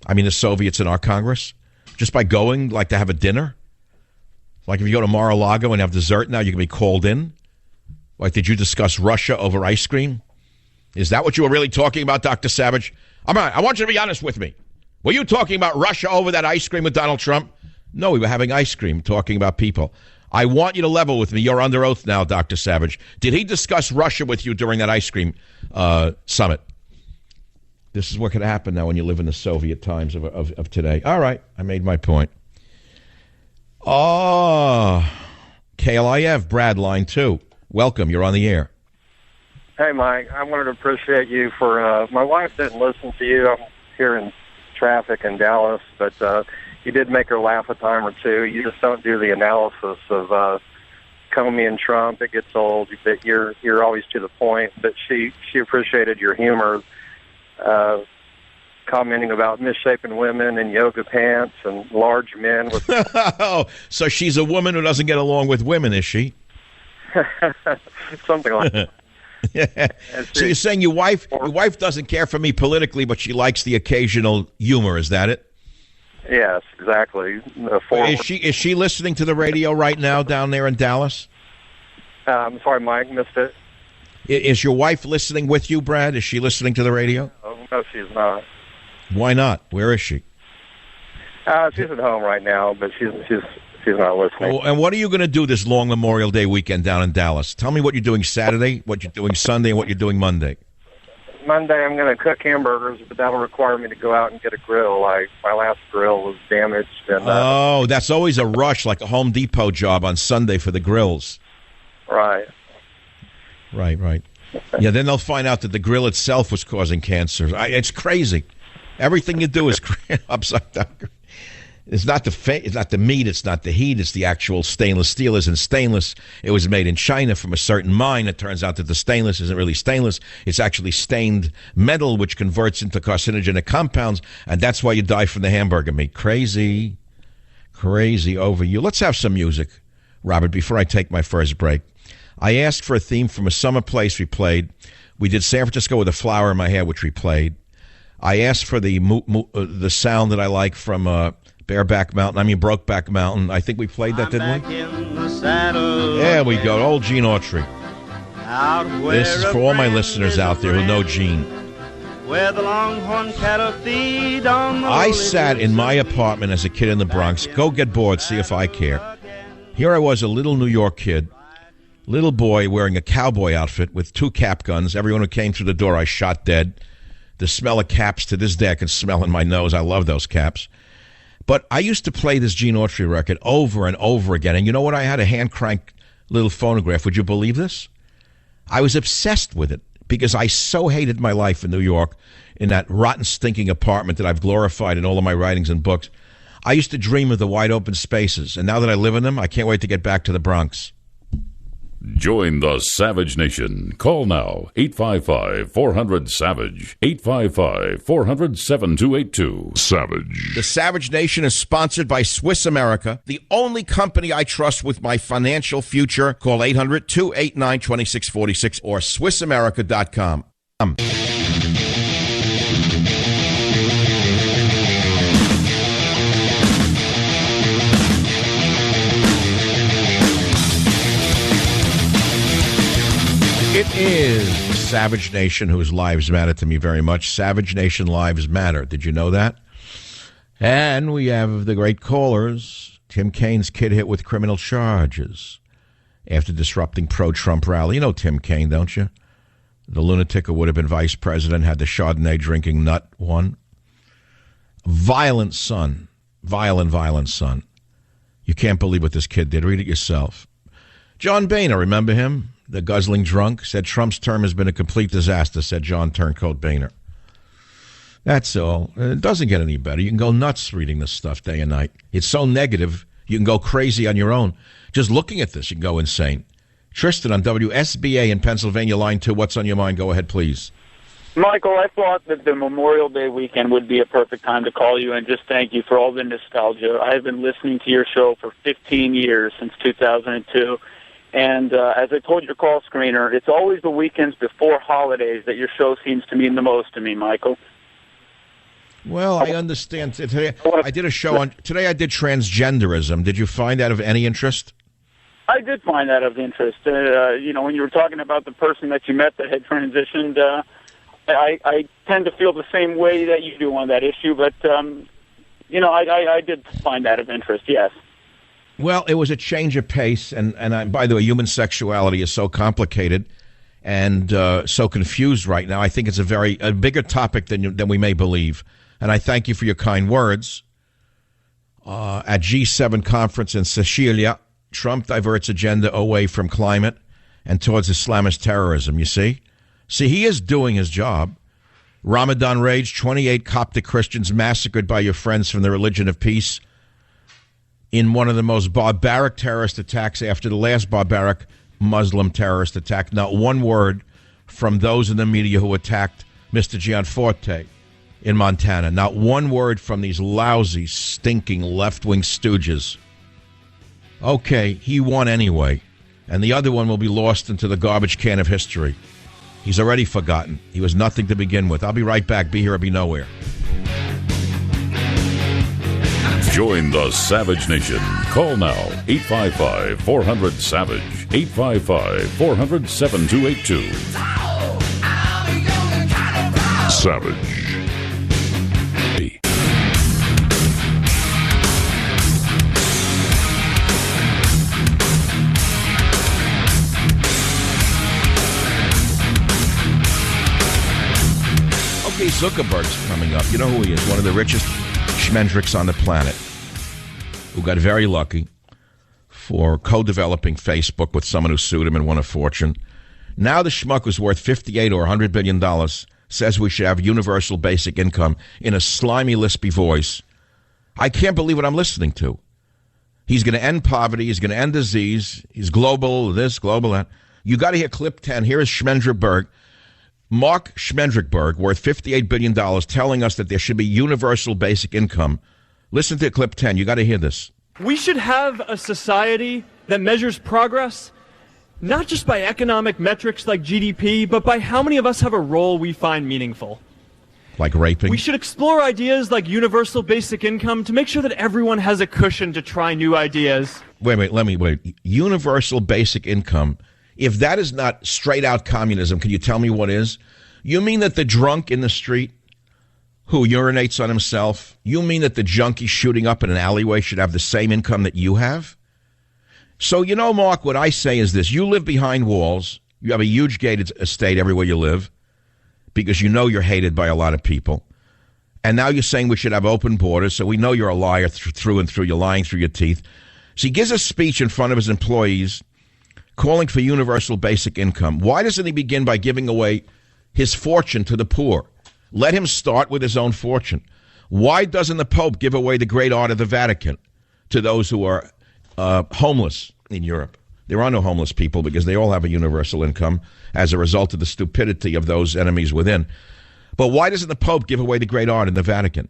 I mean, the Soviets in our Congress. Just by going, to have a dinner. Like if you go to Mar-a-Lago and have dessert now, you can be called in. Like, did you discuss Russia over ice cream? Is that what you were really talking about, Dr. Savage? I want you to be honest with me. Were you talking about Russia over that ice cream with Donald Trump? No, we were having ice cream, talking about people. I want you to level with me. You're under oath now, Dr. Savage. Did he discuss Russia with you during that ice cream summit? This is what could happen now when you live in the Soviet times of today. All right, I made my point. Oh, KLIF, Brad, line 2. Welcome, you're on the air. Hey, Mike, I wanted to appreciate you for, my wife didn't listen to you. I'm here in traffic in Dallas, but you did make her laugh a time or two. You just don't do the analysis of Comey and Trump. It gets old. But you're always to the point. But she appreciated your humor, commenting about misshapen women and yoga pants and large men. With Oh, so she's a woman who doesn't get along with women, is she? Something like that. Yeah. So you're saying your wife doesn't care for me politically, but she likes the occasional humor. Is that it? Yes, exactly. Is she listening to the radio right now down there in Dallas? I'm sorry, Mike, missed it. Is your wife listening with you, Brad? Is she listening to the radio? Oh, no, she's not. Why not? Where is she? She's at home right now, but she's not listening. Oh, and what are you going to do this long Memorial Day weekend down in Dallas? Tell me what you're doing Saturday, what you're doing Sunday, and what you're doing Monday. Monday, I'm going to cook hamburgers, but that'll require me to go out and get a grill. My last grill was damaged. And, oh, that's always a rush, like a Home Depot job on Sunday for the grills. Right. Right. Yeah, then they'll find out that the grill itself was causing cancer. It's crazy. Everything you do is upside down. It's not the meat, it's not the heat, it's the actual stainless steel isn't stainless. It was made in China from a certain mine. It turns out that the stainless isn't really stainless. It's actually stained metal, which converts into carcinogenic compounds, and that's why you die from the hamburger meat. Crazy over you. Let's have some music, Robert, before I take my first break. I asked for a theme from a summer place we played. We did San Francisco with a Flower in My Hair, which we played. I asked for the sound that I like from Brokeback Mountain. I think we played that, didn't we? There we go. Old Gene Autry. This is for all my listeners out there who know Gene. Where the longhorn cattle feed on the I sat in my apartment as a kid in the Bronx. Go get bored, see if I care. Here I was, a little New York kid, little boy wearing a cowboy outfit with 2 cap guns. Everyone who came through the door I shot dead. The smell of caps to this day I can smell in my nose. I love those caps. But I used to play this Gene Autry record over and over again. And you know what? I had a hand-crank little phonograph. Would you believe this? I was obsessed with it because I so hated my life in New York in that rotten, stinking apartment that I've glorified in all of my writings and books. I used to dream of the wide open spaces. And now that I live in them, I can't wait to get back to the Bronx. Join the Savage Nation. Call now, 855-400-SAVAGE, 855-400-7282. Savage. The Savage Nation is sponsored by Swiss America, the only company I trust with my financial future. Call 800-289-2646 or SwissAmerica.com. It is Savage Nation, whose lives matter to me very much. Savage Nation lives matter. Did you know that? And we have the great callers. Tim Kaine's kid hit with criminal charges after disrupting pro-Trump rally. You know Tim Kaine, don't you? The lunatic who would have been vice president, had the Chardonnay drinking nut one. Violent son. Violent son. You can't believe what this kid did. Read it yourself. John Boehner, remember him? The guzzling drunk, said Trump's term has been a complete disaster, said John Turncoat Boehner. That's all. It doesn't get any better. You can go nuts reading this stuff day and night. It's so negative, you can go crazy on your own. Just looking at this, you can go insane. Tristan on WSBA in Pennsylvania, line 2. What's on your mind? Go ahead, please. Michael, I thought that the Memorial Day weekend would be a perfect time to call you and just thank you for all the nostalgia. I've been listening to your show for 15 years, since 2002. And as I told your call screener, it's always the weekends before holidays that your show seems to mean the most to me, Michael. Well, I understand. Today I did a show on. Today I did transgenderism. Did you find that of any interest? I did find that of interest. When you were talking about the person that you met that had transitioned, I tend to feel the same way that you do on that issue. But I did find that of interest. Yes. Well, it was a change of pace, and by the way, human sexuality is so complicated and so confused right now. I think it's a bigger topic than we may believe, and I thank you for your kind words. At G7 conference in Sicilia, Trump diverts agenda away from climate and towards Islamist terrorism, you see? See, he is doing his job. Ramadan rage, 28 Coptic Christians massacred by your friends from the Religion of Peace in one of the most barbaric terrorist attacks after the last barbaric Muslim terrorist attack. Not one word from those in the media who attacked Mr. Gianforte in Montana. Not one word from these lousy, stinking left-wing stooges. Okay, he won anyway, and the other one will be lost into the garbage can of history. He's already forgotten. He was nothing to begin with. I'll be right back. Be here or be nowhere. Join the Savage Nation. Call now, 855-400-SAVAGE, 855-400-7282. Savage. Okay, Zuckerberg's coming up. You know who he is? One of the richest schmendricks on the planet, who got very lucky for co-developing Facebook with someone who sued him and won a fortune. Now the schmuck who's worth $58 or $100 billion says we should have universal basic income in a slimy, lispy voice. I can't believe what I'm listening to. He's going to end poverty. He's going to end disease. He's global this, global that. You got to hear clip 10. Here is Schmendrickberg, Mark Schmendrickberg, worth $58 billion, telling us that there should be universal basic income. Listen to clip 10. You got to hear this. We should have a society that measures progress not just by economic metrics like GDP, but by how many of us have a role we find meaningful. Like raping? We should explore ideas like universal basic income to make sure that everyone has a cushion to try new ideas. Wait. Universal basic income. If that is not straight out communism, can you tell me what is? You mean that the drunk in the street who urinates on himself, you mean that the junkie shooting up in an alleyway should have the same income that you have? So, you know, Mark, what I say is this. You live behind walls. You have a huge gated estate everywhere you live because you know you're hated by a lot of people. And now you're saying we should have open borders, so we know you're a liar through and through. You're lying through your teeth. So he gives a speech in front of his employees calling for universal basic income. Why doesn't he begin by giving away his fortune to the poor? Let him start with his own fortune. Why doesn't the Pope give away the great art of the Vatican to those who are homeless in Europe? There are no homeless people because they all have a universal income as a result of the stupidity of those enemies within. But why doesn't the Pope give away the great art in the Vatican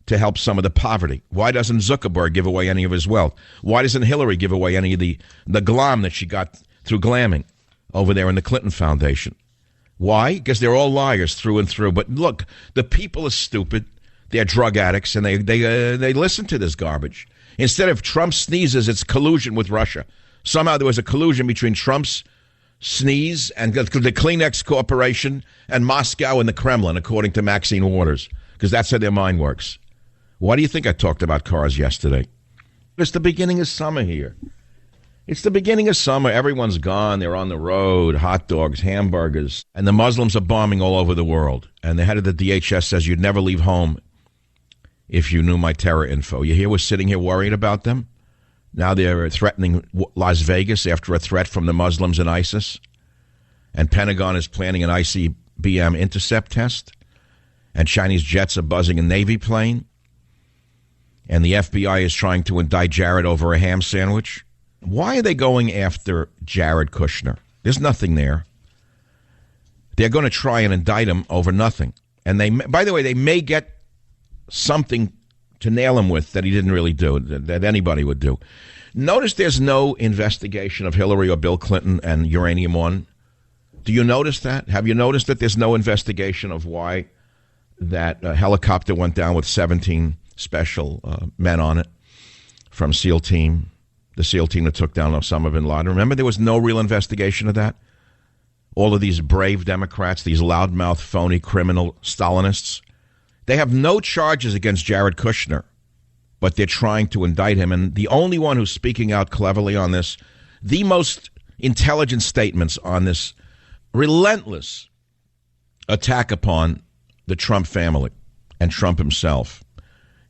to help some of the poverty? Why doesn't Zuckerberg give away any of his wealth? Why doesn't Hillary give away any of the glam that she got through glamming over there in the Clinton Foundation? Why? Because they're all liars through and through. But look, the people are stupid. They're drug addicts, and they listen to this garbage. Instead of Trump sneezes, it's collusion with Russia. Somehow there was a collusion between Trump's sneeze and the Kleenex Corporation and Moscow and the Kremlin, according to Maxine Waters, because that's how their mind works. Why do you think I talked about cars yesterday? It's the beginning of summer here. It's the beginning of summer. Everyone's gone. They're on the road, hot dogs, hamburgers, and the Muslims are bombing all over the world. And the head of the DHS says you'd never leave home if you knew my terror info. You hear we're sitting here worried about them? Now they're threatening Las Vegas after a threat from the Muslims and ISIS. And Pentagon is planning an ICBM intercept test. And Chinese jets are buzzing a Navy plane. And the FBI is trying to indict Jared over a ham sandwich. Why are they going after Jared Kushner? There's nothing there. They're going to try and indict him over nothing. And they, by the way, they may get something to nail him with that he didn't really do, that anybody would do. Notice there's no investigation of Hillary or Bill Clinton and Uranium One. Do you notice that? Have you noticed that there's no investigation of why that helicopter went down with 17 special men on it from SEAL team, the SEAL team that took down Osama bin Laden? Remember, there was no real investigation of that? All of these brave Democrats, these loudmouth, phony, criminal Stalinists, they have no charges against Jared Kushner, but they're trying to indict him. And the only one who's speaking out cleverly on this, the most intelligent statements on this relentless attack upon the Trump family and Trump himself,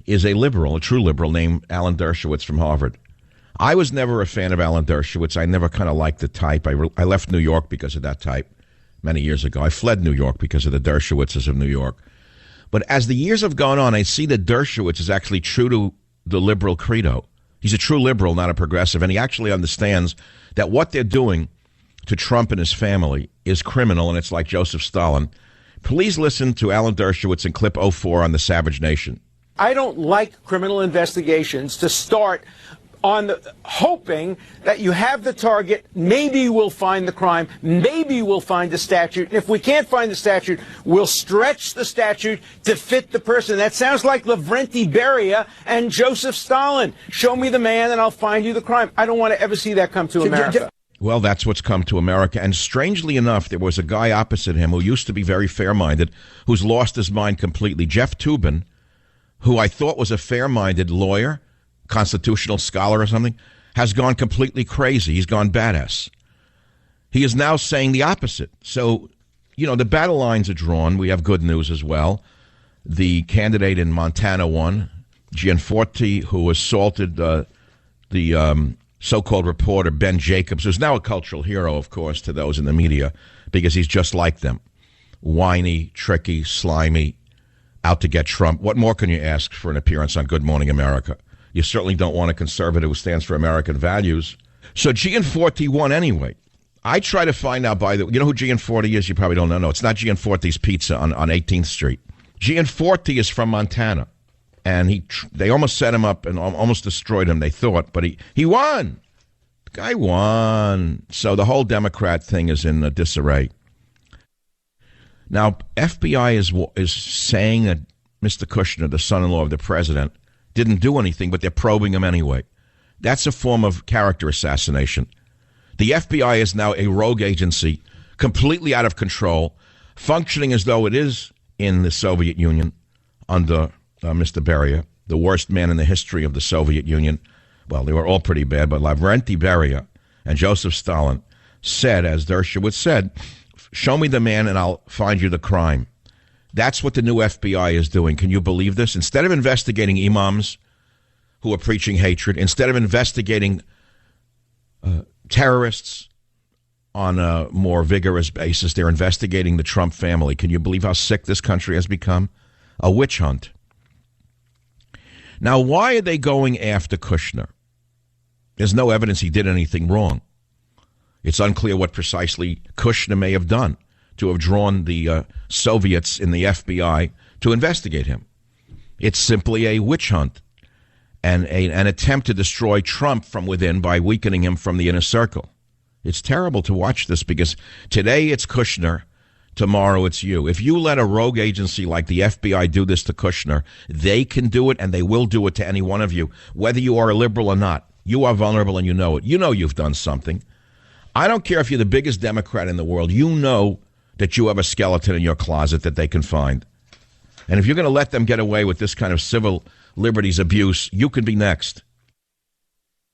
is a liberal, a true liberal named Alan Dershowitz from Harvard. I was never a fan of Alan Dershowitz. I never kind of liked the type. I left New York because of that type many years ago. I fled New York because of the Dershowitzes of New York. But as the years have gone on, I see that Dershowitz is actually true to the liberal credo. He's a true liberal, not a progressive, and he actually understands that what they're doing to Trump and his family is criminal, and it's like Joseph Stalin. Please listen to Alan Dershowitz in clip 04 on the Savage Nation. I don't like criminal investigations to start on hoping that you have the target, maybe we'll find the crime, maybe we'll find the statute, and if we can't find the statute, we'll stretch the statute to fit the person. That sounds like Lavrenti Beria and Joseph Stalin. Show me the man and I'll find you the crime. I don't want to ever see that come to America. Well, that's what's come to America. And strangely enough, there was a guy opposite him who used to be very fair-minded, who's lost his mind completely. Jeff Toobin, who I thought was a fair-minded lawyer, constitutional scholar or something, has gone completely crazy. He's gone badass. He is now saying the opposite. So, you know, the battle lines are drawn. We have good news as well. The candidate in Montana won, Gianforte, who assaulted the so-called reporter Ben Jacobs, who's now a cultural hero, of course, to those in the media, because he's just like them. Whiny, tricky, slimy, out to get Trump. What more can you ask for an appearance on Good Morning America? You certainly don't want a conservative who stands for American values. So Gianforte won anyway. I try to find out you know who Gianforte is? You probably don't know. No, it's not Gianforte's Pizza on 18th Street. Gianforte is from Montana. And they almost set him up and almost destroyed him, they thought. But he won. The guy won. So the whole Democrat thing is in disarray. Now, FBI is saying that Mr. Kushner, the son-in-law of the president, didn't do anything, but they're probing him anyway. That's a form of character assassination. The FBI is now a rogue agency, completely out of control, functioning as though it is in the Soviet Union under Mr. Beria, the worst man in the history of the Soviet Union. Well, they were all pretty bad, but Lavrenti Beria and Joseph Stalin said, as Dershowitz said, show me the man and I'll find you the crime. That's what the new FBI is doing. Can you believe this? Instead of investigating imams who are preaching hatred, instead of investigating terrorists on a more vigorous basis, they're investigating the Trump family. Can you believe how sick this country has become? A witch hunt. Now, why are they going after Kushner? There's no evidence he did anything wrong. It's unclear what precisely Kushner may have done to have drawn the Soviets in the FBI to investigate him. It's simply a witch hunt and an attempt to destroy Trump from within by weakening him from the inner circle. It's terrible to watch this because today it's Kushner, tomorrow it's you. If you let a rogue agency like the FBI do this to Kushner, they can do it and they will do it to any one of you, whether you are a liberal or not. You are vulnerable and you know it. You know you've done something. I don't care if you're the biggest Democrat in the world. You know that you have a skeleton in your closet that they can find. And if you're going to let them get away with this kind of civil liberties abuse, you could be next.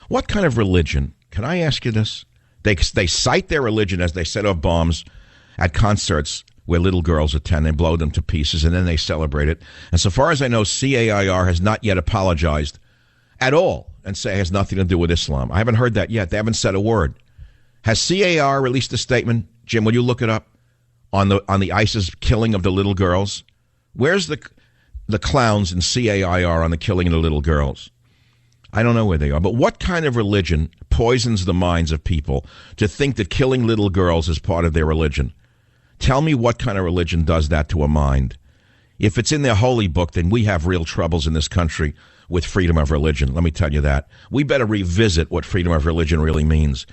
What kind of religion? Can I ask you this? They cite their religion as they set off bombs at concerts where little girls attend and blow them to pieces, and then they celebrate it. And so far as I know, CAIR has not yet apologized at all and say it has nothing to do with Islam. I haven't heard that yet. They haven't said a word. Has CAIR released a statement? Jim, will you look it up on the ISIS killing of the little girls? Where's the clowns in CAIR on the killing of the little girls? I don't know where they are. But what kind of religion poisons the minds of people to think that killing little girls is part of their religion? Tell me what kind of religion does that to a mind. If it's in their holy book, then we have real troubles in this country with freedom of religion. Let me tell you that. We better revisit what freedom of religion really means.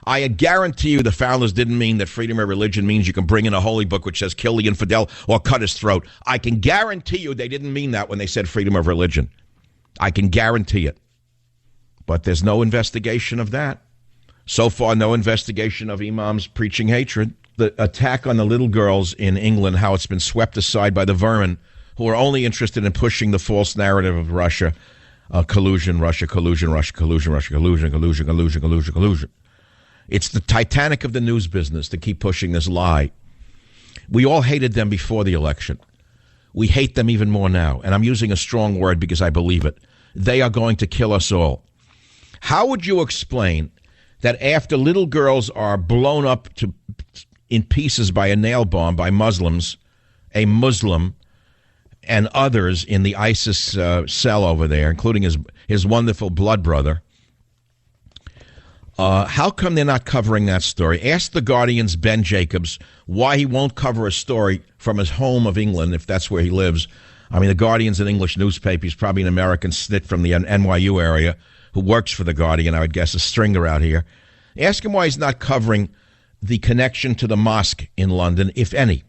I guarantee you the founders didn't mean that freedom of religion means you can bring in a holy book which says kill the infidel or cut his throat. I can guarantee you they didn't mean that when they said freedom of religion. I can guarantee it. But there's no investigation of that. So far, no investigation of imams preaching hatred. The attack on the little girls in England, how it's been swept aside by the vermin who are only interested in pushing the false narrative of Russia. Collusion, Russia, collusion, Russia, collusion, Russia, collusion, collusion, collusion, collusion, collusion. It's the Titanic of the news business to keep pushing this lie. We all hated them before the election. We hate them even more now. And I'm using a strong word because I believe it. They are going to kill us all. How would you explain that after little girls are blown up in pieces by a nail bomb by Muslims, a Muslim and others in the ISIS cell over there, including his wonderful blood brother, how come they're not covering that story? Ask the Guardian's Ben Jacobs why he won't cover a story from his home of England, if that's where he lives. I mean, the Guardian's an English newspaper. He's probably an American snit from the NYU area who works for the Guardian, I would guess, a stringer out here. Ask him why he's not covering the connection to the mosque in London, if any,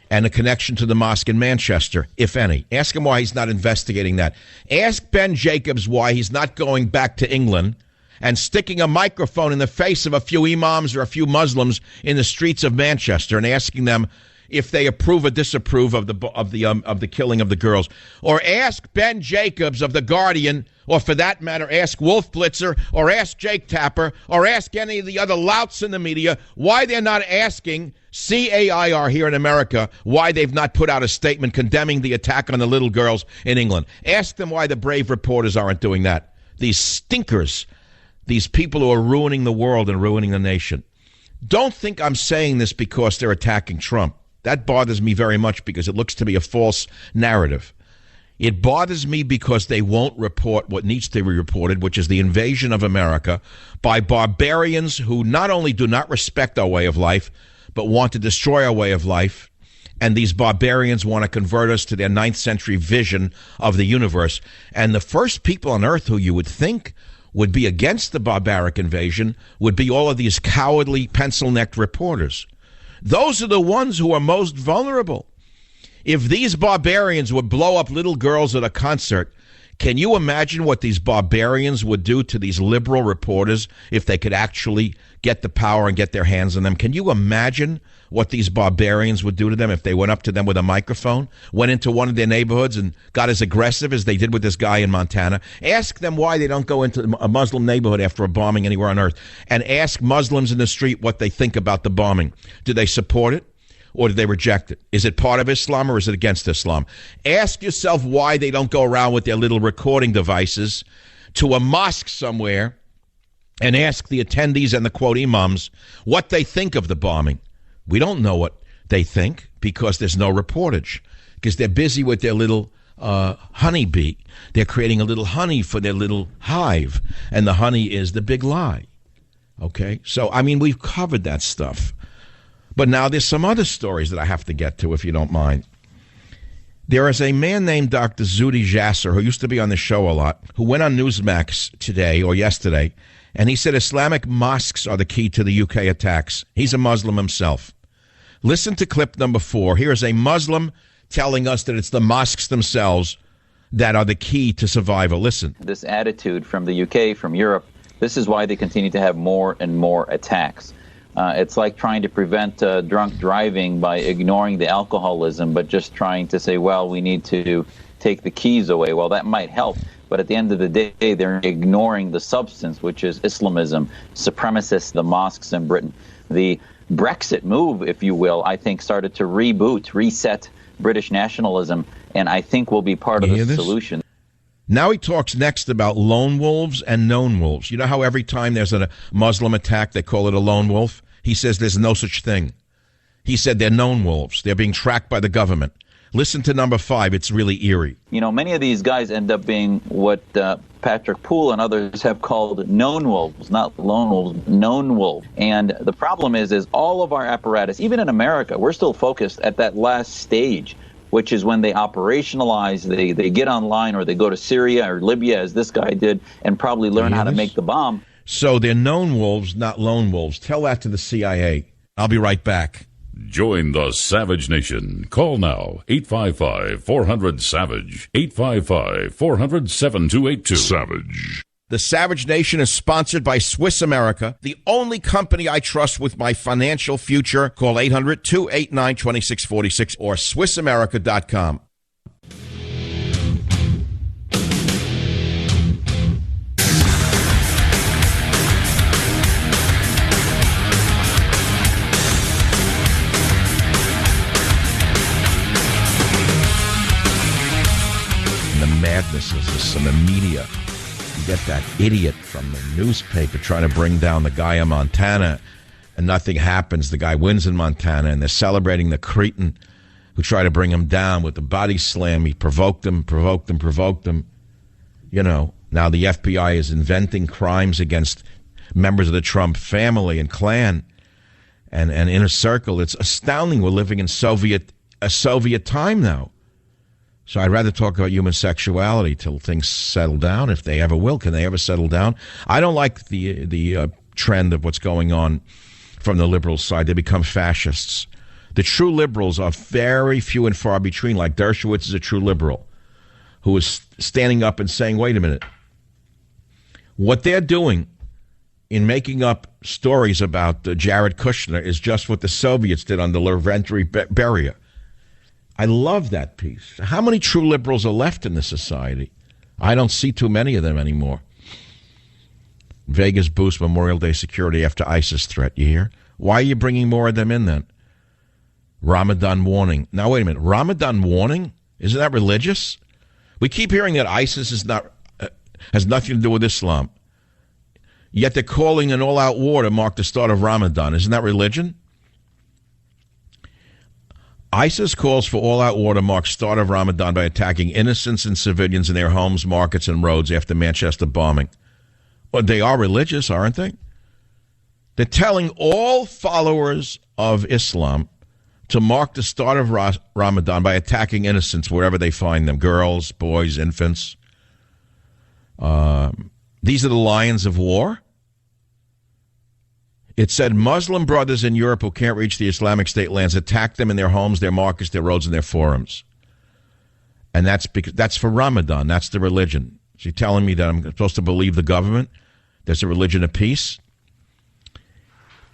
and the connection to the mosque in Manchester, if any. Ask him why he's not investigating that. Ask Ben Jacobs why he's not going back to England and sticking a microphone in the face of a few imams or a few Muslims in the streets of Manchester and asking them if they approve or disapprove of the killing of the girls. Or ask Ben Jacobs of The Guardian, or for that matter, ask Wolf Blitzer, or ask Jake Tapper, or ask any of the other louts in the media why they're not asking CAIR here in America why they've not put out a statement condemning the attack on the little girls in England. Ask them why the brave reporters aren't doing that. These stinkers. These people who are ruining the world and ruining the nation. Don't think I'm saying this because they're attacking Trump. That bothers me very much because it looks to be a false narrative. It bothers me because they won't report what needs to be reported, which is the invasion of America by barbarians who not only do not respect our way of life, but want to destroy our way of life. And these barbarians want to convert us to their 9th century vision of the universe. And the first people on earth who you would think would be against the barbaric invasion would be all of these cowardly pencil-necked reporters. Those are the ones who are most vulnerable. If these barbarians would blow up little girls at a concert, can you imagine what these barbarians would do to these liberal reporters if they could actually get the power and get their hands on them? Can you imagine what these barbarians would do to them if they went up to them with a microphone, went into one of their neighborhoods and got as aggressive as they did with this guy in Montana? Ask them why they don't go into a Muslim neighborhood after a bombing anywhere on earth, and ask Muslims in the street what they think about the bombing. Do they support it? Or do they reject it? Is it part of Islam or is it against Islam? Ask yourself why they don't go around with their little recording devices to a mosque somewhere and ask the attendees and the, quote, imams what they think of the bombing. We don't know what they think because there's no reportage, because they're busy with their little honeybee. They're creating a little honey for their little hive, and the honey is the big lie. Okay? So, I mean, we've covered that stuff. But now there's some other stories that I have to get to, if you don't mind. There is a man named Dr. Zuhdi Jasser, who used to be on the show a lot, who went on Newsmax today or yesterday, and he said Islamic mosques are the key to the UK attacks. He's a Muslim himself. Listen to clip number 4. Here is a Muslim telling us that it's the mosques themselves that are the key to survival. Listen. This attitude from the UK, from Europe, this is why they continue to have more and more attacks. It's like trying to prevent drunk driving by ignoring the alcoholism, but just trying to say, well, we need to take the keys away. Well, that might help, but at the end of the day, they're ignoring the substance, which is Islamism, supremacists, the mosques in Britain. The Brexit move, if you will, I think started to reset British nationalism, and I think will be part of the solution. Now he talks next about lone wolves and known wolves. You know how every time there's a Muslim attack, they call it a lone wolf? He says there's no such thing. He said they're known wolves. They're being tracked by the government. Listen to number 5. It's really eerie. You know, many of these guys end up being what Patrick Poole and others have called known wolves, not lone wolves, known wolves. And the problem is all of our apparatus, even in America, we're still focused at that last stage, which is when they operationalize, they get online or they go to Syria or Libya, as this guy did, and probably learn how to make the bomb. So they're known wolves, not lone wolves. Tell that to the CIA. I'll be right back. Join the Savage Nation. Call now, 855-400-SAVAGE, 855-400-7282. Savage. The Savage Nation is sponsored by Swiss America, the only company I trust with my financial future. Call 800-289-2646 or SwissAmerica.com. Madness is this in the media. You get that idiot from the newspaper trying to bring down the guy in Montana, and nothing happens. The guy wins in Montana, and they're celebrating the cretin who tried to bring him down with the body slam. He provoked him. You know, now the FBI is inventing crimes against members of the Trump family and clan and inner circle. It's astounding. We're living in a Soviet time now. So I'd rather talk about human sexuality till things settle down, if they ever will. Can they ever settle down? I don't like the trend of what's going on from the liberal side. They become fascists. The true liberals are very few and far between, like Dershowitz is a true liberal who is standing up and saying, wait a minute. What they're doing in making up stories about Jared Kushner is just what the Soviets did under Lavrentiy Beria. I love that piece. How many true liberals are left in this society? I don't see too many of them anymore. Vegas boosts Memorial Day security after ISIS threat. You hear? Why are you bringing more of them in then? Ramadan warning. Now, wait a minute. Ramadan warning? Isn't that religious? We keep hearing that ISIS is not has nothing to do with Islam. Yet they're calling an all-out war to mark the start of Ramadan. Isn't that religion? ISIS calls for all-out war to mark start of Ramadan by attacking innocents and civilians in their homes, markets, and roads after Manchester bombing. Well, they are religious, aren't they? They're telling all followers of Islam to mark the start of Ramadan by attacking innocents wherever they find them, girls, boys, infants. These are the lions of war. It said Muslim brothers in Europe who can't reach the Islamic State lands attack them in their homes, their markets, their roads, and their forums. And that's for Ramadan. That's the religion. She's telling me that I'm supposed to believe the government. There's a religion of peace.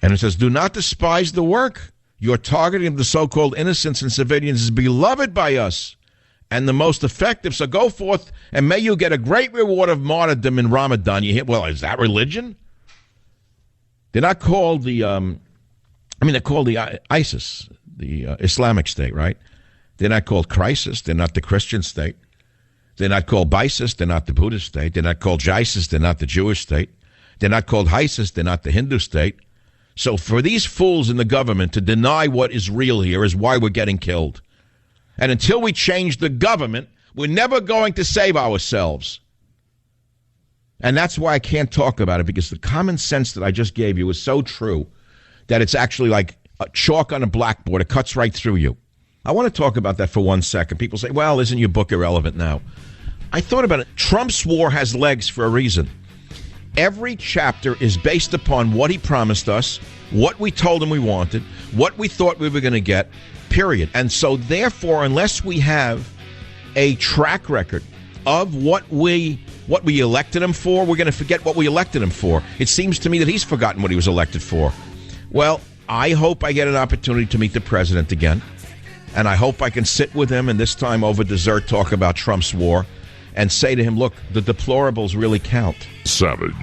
And it says, do not despise the work. Your targeting of the so-called innocents and civilians is beloved by us and the most effective. So go forth and may you get a great reward of martyrdom in Ramadan. You hear, well, is that religion? They're not called they're called the ISIS, the Islamic State, right? They're not called Crisis. They're not the Christian state. They're not called Bisis. They're not the Buddhist state. They're not called Jisis. They're not the Jewish state. They're not called Hysis. They're not the Hindu state. So for these fools in the government to deny what is real here is why we're getting killed. And until we change the government, we're never going to save ourselves. And that's why I can't talk about it, because the common sense that I just gave you is so true that it's actually like a chalk on a blackboard. It cuts right through you. I want to talk about that for 1 second. People say, well, isn't your book irrelevant now? I thought about it. Trump's war has legs for a reason. Every chapter is based upon what he promised us, what we told him we wanted, what we thought we were going to get, period. And so, therefore, unless we have a track record of what we elected him for, we're going to forget what we elected him for. It seems to me that he's forgotten what he was elected for. Well, I hope I get an opportunity to meet the president again, and I hope I can sit with him and this time over dessert talk about Trump's war and say to him, look, the deplorables really count. Savage.